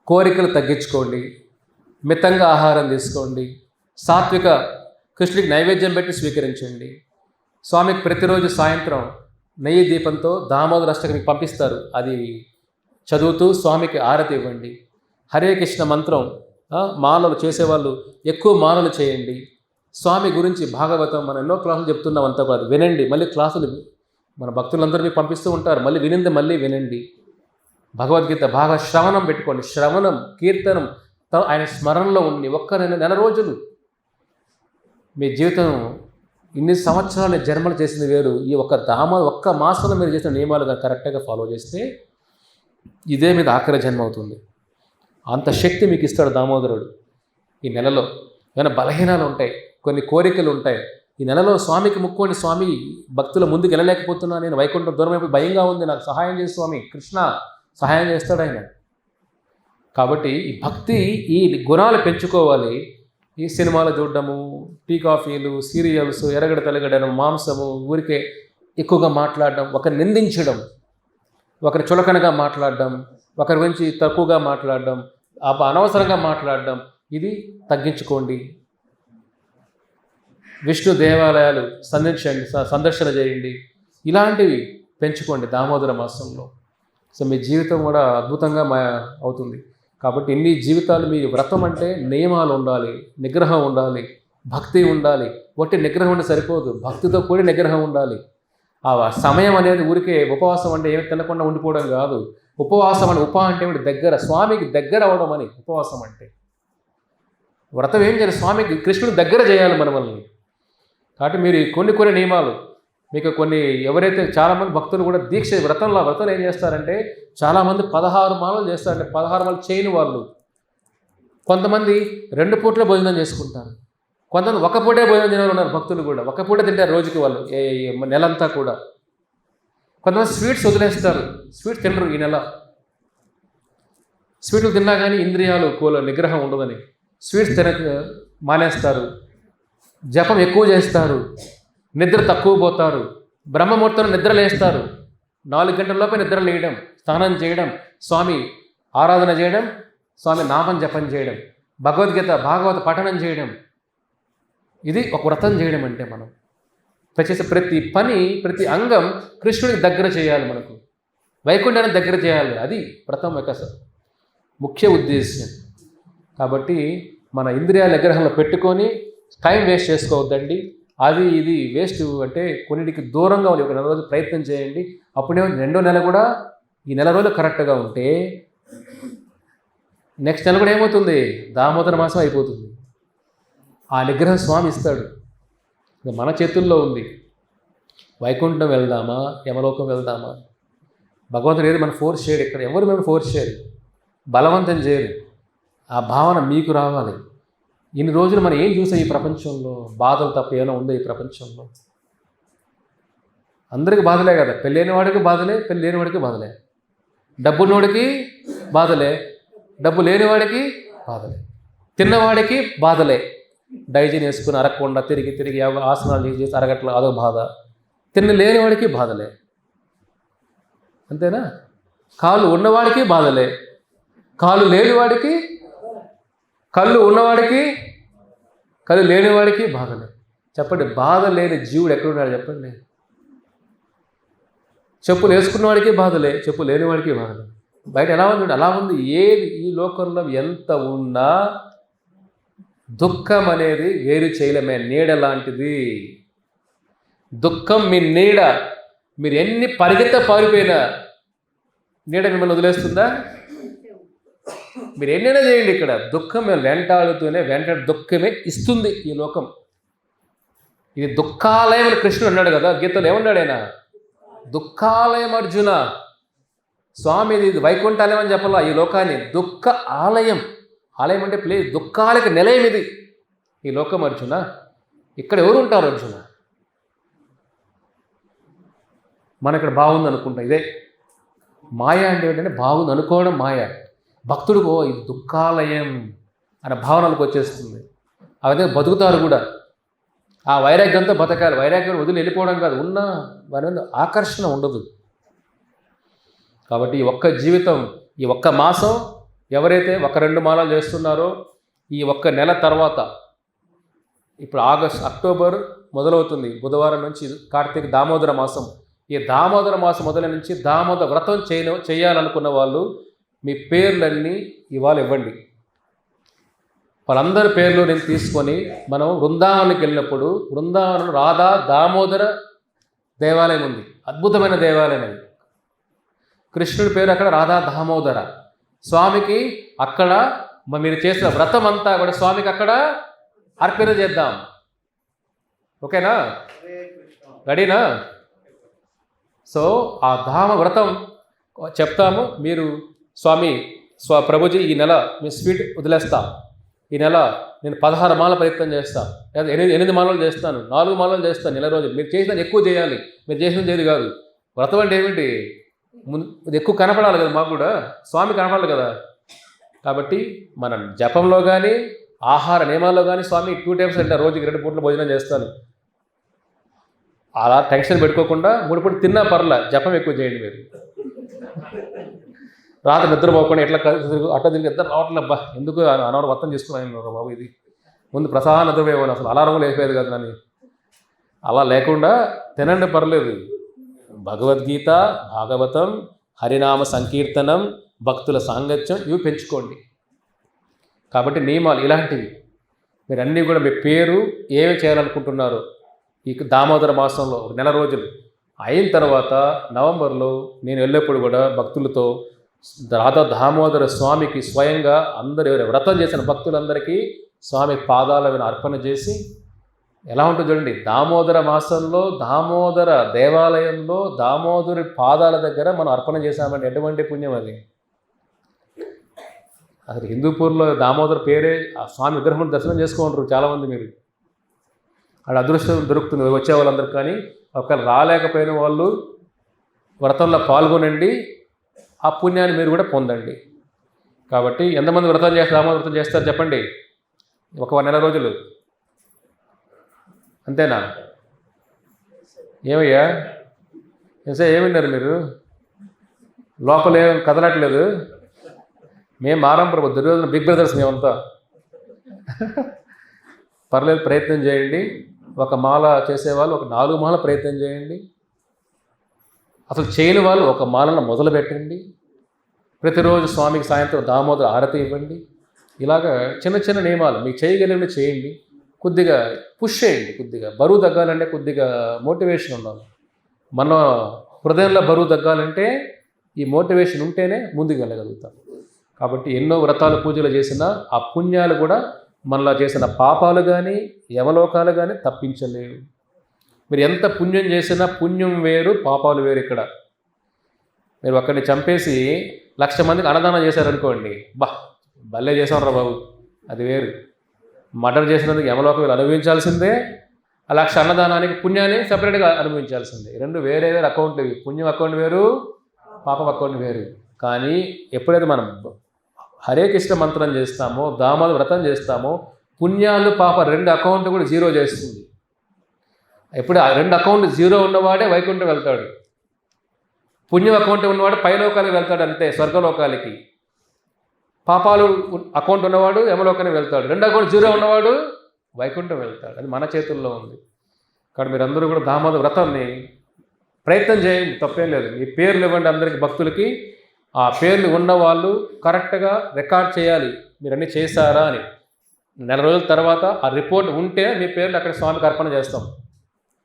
కోరికలు తగ్గించుకోండి. మితంగా ఆహారం తీసుకోండి. సాత్విక కృష్ణుడికి నైవేద్యం పెట్టి స్వీకరించండి. స్వామికి ప్రతిరోజు సాయంత్రం నెయ్యి దీపంతో దామోదర అష్టకం మీకు పంపిస్తారు, అది చదువుతూ స్వామికి ఆరతి ఇవ్వండి. హరే కృష్ణ మంత్రం మాలలు చేసేవాళ్ళు ఎక్కువ మాలలు చేయండి. స్వామి గురించి భాగవతం మనం ఎన్నో క్లాసులు చెప్తున్నాం, అంతా కాదు వినండి. మళ్ళీ క్లాసులు మన భక్తులందరినీ పంపిస్తూ ఉంటారు, మళ్ళీ వినింది మళ్ళీ వినండి. భగవద్గీత బాగా శ్రవణం పెట్టుకోండి. శ్రవణం, కీర్తనం, ఆయన స్మరణలో ఉండి ఒక్క నెల రోజులు మీ జీవితం. ఇన్ని సంవత్సరాలు జన్మలు చేసింది వేరు. ఈ ఒక్క మాసంలో మీరు చేసిన నియమాలుగా కరెక్ట్గా ఫాలో చేస్తే ఇదే మీద ఆఖరి జన్మ అవుతుంది. అంత శక్తి మీకు ఇస్తాడు దామోదరుడు. ఈ నెలలో ఏమైనా బలహీనాలు ఉంటాయి, కొన్ని కోరికలు ఉంటాయి, ఈ నెలలో స్వామికి ముక్కోండి. స్వామి భక్తుల ముందుకు వెళ్ళలేకపోతున్నా, నేను వైకుంఠం దూరం అయిపోయి భయంగా ఉంది, నాకు సహాయం చేసి స్వామి. కృష్ణ సహాయం చేస్తాడు ఆయన. కాబట్టి ఈ భక్తి, ఈ గుణాలు పెంచుకోవాలి. ఈ సినిమాలు చూడడము, టీ కాఫీలు, సీరియల్స్, ఎర్రగడ్డ తెల్లగడ్డ, మాంసము, ఊరికే ఎక్కువగా మాట్లాడడం, ఒకరిని నిందించడం, ఒకరి చులకనగా మాట్లాడడం, ఒకరి గురించి తక్కువగా మాట్లాడడం, అనవసరంగా మాట్లాడడం, ఇది తగ్గించుకోండి. విష్ణు దేవాలయాలు సందర్శన చేయండి. ఇలాంటివి పెంచుకోండి దామోదర మాసంలో. సో మీ జీవితం కూడా అద్భుతంగా అవుతుంది. కాబట్టి ఇన్ని జీవితాలు, మీ వ్రతం అంటే నియమాలు ఉండాలి, నిగ్రహం ఉండాలి, భక్తి ఉండాలి. ఒకటి నిగ్రహం ఉంటే సరిపోదు, భక్తితో కూడి నిగ్రహం ఉండాలి. ఆ సమయం అనేది ఊరికే ఉపవాసం అంటే ఏమి తినకుండా ఉండిపోవడం కాదు. ఉపవాసం అంటే అంటే దగ్గర, స్వామికి దగ్గర అవడం అని ఉపవాసం అంటే. వ్రతం ఏం చేయాలి? స్వామికి, కృష్ణుడికి దగ్గర చేయాలి మనల్ని. కాబట్టి మీరు కొన్ని నియమాలు మీకు ఎవరైతే చాలామంది భక్తులు కూడా దీక్ష వ్రతం ఏం చేస్తారంటే, చాలామంది 16 మాలలు చేస్తారంటే 16 మాలలు చేయని వాళ్ళు. కొంతమంది 2 పూట్ల భోజనం చేసుకుంటారు, కొంతమంది ఒక పూటే భోజనం తినే ఉన్నారు. భక్తులు కూడా ఒక పూట తింటారు రోజుకి వాళ్ళు, నెలంతా కూడా. కొంతమంది స్వీట్స్ వదిలేస్తారు, స్వీట్స్ తినరు ఈ నెల. స్వీట్లు తిన్నా కానీ ఇంద్రియాలు నిగ్రహం ఉండదని స్వీట్స్ మానేస్తారు. జపం ఎక్కువ చేస్తారు, నిద్ర తక్కువ పోతారు, బ్రహ్మముహూర్తంలో నిద్ర లేస్తారు. 4 గంటలలోపే నిద్ర లేయడం, స్నానం చేయడం, స్వామి ఆరాధన చేయడం, స్వామి నామం జపం చేయడం, భాగవత పఠనం చేయడం. ఇది ఒక వ్రతం చేయడం అంటే. మనం చేసే ప్రతి పని, ప్రతి అంగం కృష్ణుడికి దగ్గర చేయాలి, మనకు వైకుంఠాన్ని దగ్గర చేయాలి. అది వ్రతం యొక్క ముఖ్య ఉద్దేశం. కాబట్టి మన ఇంద్రియాల నిగ్రహంలో పెట్టుకొని టైం వేస్ట్ చేసుకోవద్దండి. అది ఇది వేస్ట్ అంటే కొన్నిటికి దూరంగా ఉండి ఒక నెల రోజులు ప్రయత్నం చేయండి. అప్పుడే 2వ నెల కూడా ఈ నెల రోజులు కరెక్ట్గా ఉంటే నెక్స్ట్ నెల కూడా ఏమవుతుంది? దామోదర మాసం అయిపోతుంది. ఆ నిగ్రహం స్వామి ఇస్తాడు. మన చేతుల్లో ఉంది. వైకుంఠం వెళ్దామా, యమలోకం వెళ్దామా? భగవంతుడు ఏది మన ఫోర్స్ చేయడు. ఇక్కడ ఎవరు మేము ఫోర్స్ చేయరు, బలవంతం చేయరు. ఆ భావన మీకు రావాలి. ఇన్ని రోజులు మనం ఏం చూసాం ఈ ప్రపంచంలో? బాధలు తప్ప ఏమైనా ఉందో ఈ ప్రపంచంలో? అందరికీ బాధలే కదా. పెళ్ళైన వాడికి బాధలే, పెళ్ళి లేని వాడికి బాధలే, డబ్బున్నోడికి బాధలే, డబ్బు లేనివాడికి బాధలే, తిన్నవాడికి బాధలే. డైజన్ వేసుకుని అరగకుండా తిరిగి ఆసనాలు చేసి అరగట్ల అదొక బాధ. లేనివాడికి బాధలే, అంతేనా? కాళ్ళు ఉన్నవాడికి బాధలే, కాళ్ళు లేనివాడికి, కళ్ళు ఉన్నవాడికి, కళ్ళు లేనివాడికి బాధలే. చెప్పండి, బాధ లేని జీవుడు ఎక్కడున్నాడు చెప్పండి? చెప్పులు వేసుకున్నవాడికి బాధలే, చెప్పు లేనివాడికి బాధలే. బయట ఎలా ఉంది? అలా ఉంది. ఏది ఈ లోకంలో ఎంత ఉన్నా దుఃఖం అనేది వేరు చేయలేమే. నీడ లాంటిది దుఃఖం. మీ నీడ, మీరు ఎన్ని పారిపోయినా నీడ మిమ్మల్ని వదిలేస్తుందా? మీరు ఎన్నైనా చేయండి, ఇక్కడ దుఃఖం మేము వెంటాడి దుఃఖమే ఇస్తుంది ఈ లోకం. ఇది దుఃఖాలయం అని కృష్ణుడు అన్నాడు కదా గీతలో. ఏమన్నాడు ఆయన? దుఃఖాలయం అర్జున. స్వామి ఇది వైకుంఠాలయం అని చెప్పాల, ఈ లోకాన్ని దుఃఖ ఆలయం. ఆలయం అంటే ప్లేస్, దుఃఖాలకి నిలయం ఇది ఈ లోకం అర్జున. ఇక్కడ ఎవరు ఉంటారు అర్జున? మన ఇక్కడ బాగుంది అనుకుంటాం. ఇదే మాయ అంటే ఏంటంటే బాగుంది అనుకోవడం మాయ. భక్తుడికో ఇది దుఃఖాలయం అనే భావనలకు వచ్చేస్తుంది. అదే బతుకుతారు కూడా. ఆ వైరాగ్యంతో బతకాలి. వైరాగ్యం వదిలి వెళ్ళిపోవడం కాదు, ఉన్న వారి మీద ఆకర్షణ ఉండదు. కాబట్టి ఈ ఒక్క జీవితం, ఈ ఒక్క మాసం ఎవరైతే 1-2 మాలలు చేస్తున్నారో, ఈ ఒక్క నెల తర్వాత, ఇప్పుడు అక్టోబర్ మొదలవుతుంది, బుధవారం నుంచి కార్తీక దామోదర మాసం. ఈ దామోదర మాసం మొదల నుంచి దామోదర వ్రతం చేయాలనుకున్న వాళ్ళు మీ పేర్లన్నీ ఇవాళ ఇవ్వండి. వాళ్ళందరి పేర్లు నేను తీసుకొని మనం బృందావనానికి వెళ్ళినప్పుడు, బృందావనం రాధా దామోదర దేవాలయం ఉంది, అద్భుతమైన దేవాలయం అది. కృష్ణుడి పేరు అక్కడ రాధా దామోదర. స్వామికి అక్కడ మీరు చేసిన వ్రతం అంతా కూడా స్వామికి అక్కడ అర్పణ చేద్దాం. ఓకేనా? రెడీనా? సో ఆ ధామ వ్రతం చెప్తాము. మీరు స్వామి ప్రభుజీ ఈ నెల మీ స్వీట్ వదిలేస్తా, ఈ నెల నేను 16 మాల ప్రయత్నం చేస్తాను, లేదా 8 మాలలు చేస్తాను, 4 మాలలు చేస్తాను, నెల రోజులు. మీరు చేసినది ఎక్కువ చేయాలి, మీరు చేసినది ఏది కాదు. వ్రతం అంటే ఏమిటి? ఇది ఎక్కువ కనపడాలి కదా, మాకు కూడా స్వామి కనపడాలి కదా. కాబట్టి మన జపంలో కానీ ఆహార నియమాల్లో కానీ స్వామి 2 టైమ్స్ అంటే రోజుకి 2 పూట్ల భోజనం చేస్తాను. అలా టెన్షన్ పెట్టుకోకుండా 3 పూట తిన్నా పర్లా, జపం ఎక్కువ చేయండి. మీరు రాత్రి నిద్రపోకుండా ఎట్లా అట్లా తిరిగి ఇద్దరు రావట్లే, అబ్బా ఎందుకు అనవరం మొత్తం చేసుకున్నాను బాబు, ఇది ముందు ప్రసాద నిద్రపోయేవాడు, అసలు అలారం లేకపోయేది కదా నన్ను. అలా లేకుండా తినండి, పర్లేదు. భగవద్గీత, భాగవతం, హరినామ సంకీర్తనం, భక్తుల సాంగత్యం ఇవి పెంచుకోండి. కాబట్టి నియమాలు ఇలాంటివి. మీరు అన్నీ కూడా మీ పేరు ఏమి చేయాలనుకుంటున్నారో ఈ దామోదర మాసంలో 1 నెల రోజులు అయిన తర్వాత నవంబర్లో నేను వెళ్ళేప్పుడు కూడా భక్తులతో రాధా దామోదర స్వామికి స్వయంగా అందరూ ఎవరు వ్రతం చేసిన భక్తులందరికీ స్వామి పాదాల మీద అర్పణ చేసి, ఎలా ఉంటుంది చూడండి, దామోదర మాసంలో దామోదర దేవాలయంలో దామోదరి పాదాల దగ్గర మనం అర్పణ చేశామంటే ఎటువంటి పుణ్యం అది. అసలు హిందూపూర్లో దామోదర పేరే ఆ స్వామి విగ్రహం దర్శనం చేసుకుంటారు చాలామంది. మీరు అక్కడ అదృష్టం దొరుకుతుంది వచ్చే వాళ్ళందరూ. కానీ ఒకవేళ రాలేకపోయిన వాళ్ళు వ్రతంలో పాల్గొనండి, ఆ పుణ్యాన్ని మీరు కూడా పొందండి. కాబట్టి ఎంతమంది వ్రతం చేస్తారు, దామోదర వ్రతం చేస్తారు చెప్పండి? 1 నెల రోజులు అంతేనా? ఏమయ్యా ఏమన్నారు మీరు? లోపల ఏం కదలట్లేదు? మేము మారం ప్రభు, దుర్యోధన బిగ్ బ్రదర్స్ మేమంతా. పర్లేదు, ప్రయత్నం చేయండి. 1 మాల చేసేవాళ్ళు 4 మాల ప్రయత్నం చేయండి. అసలు చేయని వాళ్ళు 1 మాలను మొదలు పెట్టండి. ప్రతిరోజు స్వామికి సాయంత్రం దామోదర ఆరతి ఇవ్వండి. ఇలాగా చిన్న చిన్న నియమాలు మీకు చేయగలిగినవి చేయండి. కొద్దిగా పుష్ చేయండి. కొద్దిగా బరువు తగ్గాలంటే కొద్దిగా మోటివేషన్ ఉండాలి. మన హృదయంలో బరువు తగ్గాలంటే ఈ మోటివేషన్ ఉంటేనే ముందుకు వెళ్ళగలుగుతాం. కాబట్టి ఎన్నో వ్రతాలు పూజలు చేసినా ఆ పుణ్యాలు కూడా మనలో చేసిన పాపాలు కానీ యమలోకాలు కానీ తప్పించలేవు. మీరు ఎంత పుణ్యం చేసినా పుణ్యం వేరు, పాపాలు వేరు. ఇక్కడ మీరు ఒక్కడిని చంపేసి 1,00,000 మందికి అన్నదానం చేశారనుకోండి, భలే చేసాంరా బాబు, అది వేరు. మర్డర్ చేసినందుకు యమలోకం వీళ్ళు అనుభవించాల్సిందే, ఆ 1,00,000 అన్నదానానికి పుణ్యాన్ని సపరేట్గా అనుభవించాల్సిందే. 2 వేరే వేరే అకౌంట్లు ఇవి. పుణ్యం అకౌంట్ వేరు, పాపం అకౌంట్ వేరు. కానీ ఎప్పుడైతే మనం హరే కృష్ణ మంత్రం చేస్తామో, దామోదర వ్రతం చేస్తామో, పుణ్యాలు పాప 2 అకౌంట్లు కూడా 0 చేస్తుంది. ఎప్పుడు ఆ 2 అకౌంట్లు 0 ఉన్నవాడే వైకుంఠం వెళ్తాడు. పుణ్యం అకౌంట్ ఉన్నవాడు పైలోకాలకు వెళ్తాడు, అంతే, స్వర్గలోకాలకి. పాపాలు అకౌంట్ ఉన్నవాడు యమలోకానికి వెళ్తాడు. 2 అకౌంట్ 0 ఉన్నవాడు వైకుంఠం వెళ్తాడు. అది మన చేతుల్లో ఉంది. కాబట్టి మీరందరూ కూడా దామోదర వ్రతాన్ని ప్రయత్నం చేయండి, తప్పేం లేదు. మీ పేర్లు ఇవ్వండి అందరికీ, భక్తులకి. ఆ పేర్లు ఉన్నవాళ్ళు కరెక్ట్గా రికార్డ్ చేయాలి, మీరు అన్నీ చేశారా అని. 1 నెల రోజుల తర్వాత ఆ రిపోర్ట్ ఉంటే మీ పేర్లు అక్కడ స్వామికి అర్పణ చేస్తాం.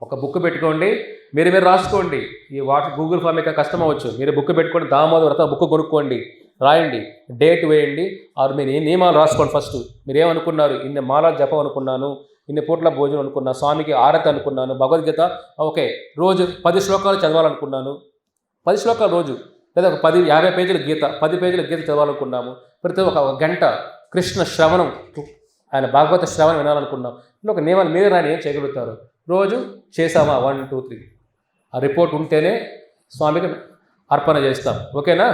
ఒక బుక్ పెట్టుకోండి, మీరు రాసుకోండి. ఈ గూగుల్ ఫామ్ మీకు కష్టం అవ్వచ్చు, మీరు బుక్ పెట్టుకోండి. దామోదర వ్రతం బుక్ కొనుక్కోండి, రాయండి, డేట్ వేయండి. ఆరు మీరు ఏ నియమాలు రాసుకోండి. ఫస్ట్ మీరు ఏమనుకున్నారు, ఇన్ని మాల జపం అనుకున్నాను, ఇన్ని పూట్ల భోజనం అనుకున్నాను, స్వామికి ఆరతి అనుకున్నాను, భగవద్గీత ఓకే రోజు 10 శ్లోకాలు చదవాలనుకున్నాను, 10 శ్లోకాలు రోజు, లేదా ఒక 50 పేజీల గీత, 10 పేజీల గీత చదవాలనుకున్నాము, ప్రతి ఒక గంట కృష్ణ శ్రవణం, ఆయన భాగవత శ్రవణం వినాలనుకున్నాం. ఇలా ఒక నియమాలు మీరు రాని ఏం చేయగలుగుతారు? రోజు చేసామా 1 2 3 ఆ రిపోర్ట్ ఉంటేనే స్వామికి అర్పణ చేస్తాం. ఓకేనా?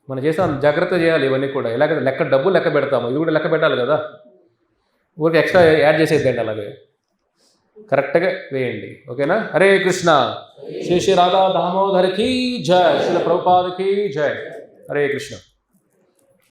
మనం చేస్తాం, జాగ్రత్త చేయాలి ఇవన్నీ కూడా. ఎలాగైతే డబ్బులు లెక్క పెడతాము, ఇది కూడా లెక్క పెట్టాలి కదా. ఊరికి ఎక్స్ట్రా యాడ్ చేసేద్దండి, అలాగే కరెక్ట్గా వేయండి. ఓకేనా? హరే కృష్ణ. శ్రీ శ్రీ రాధా దామోదర్ కీ జయ, శ్రీల ప్రభుపాద కీ జయ. హరే కృష్ణ.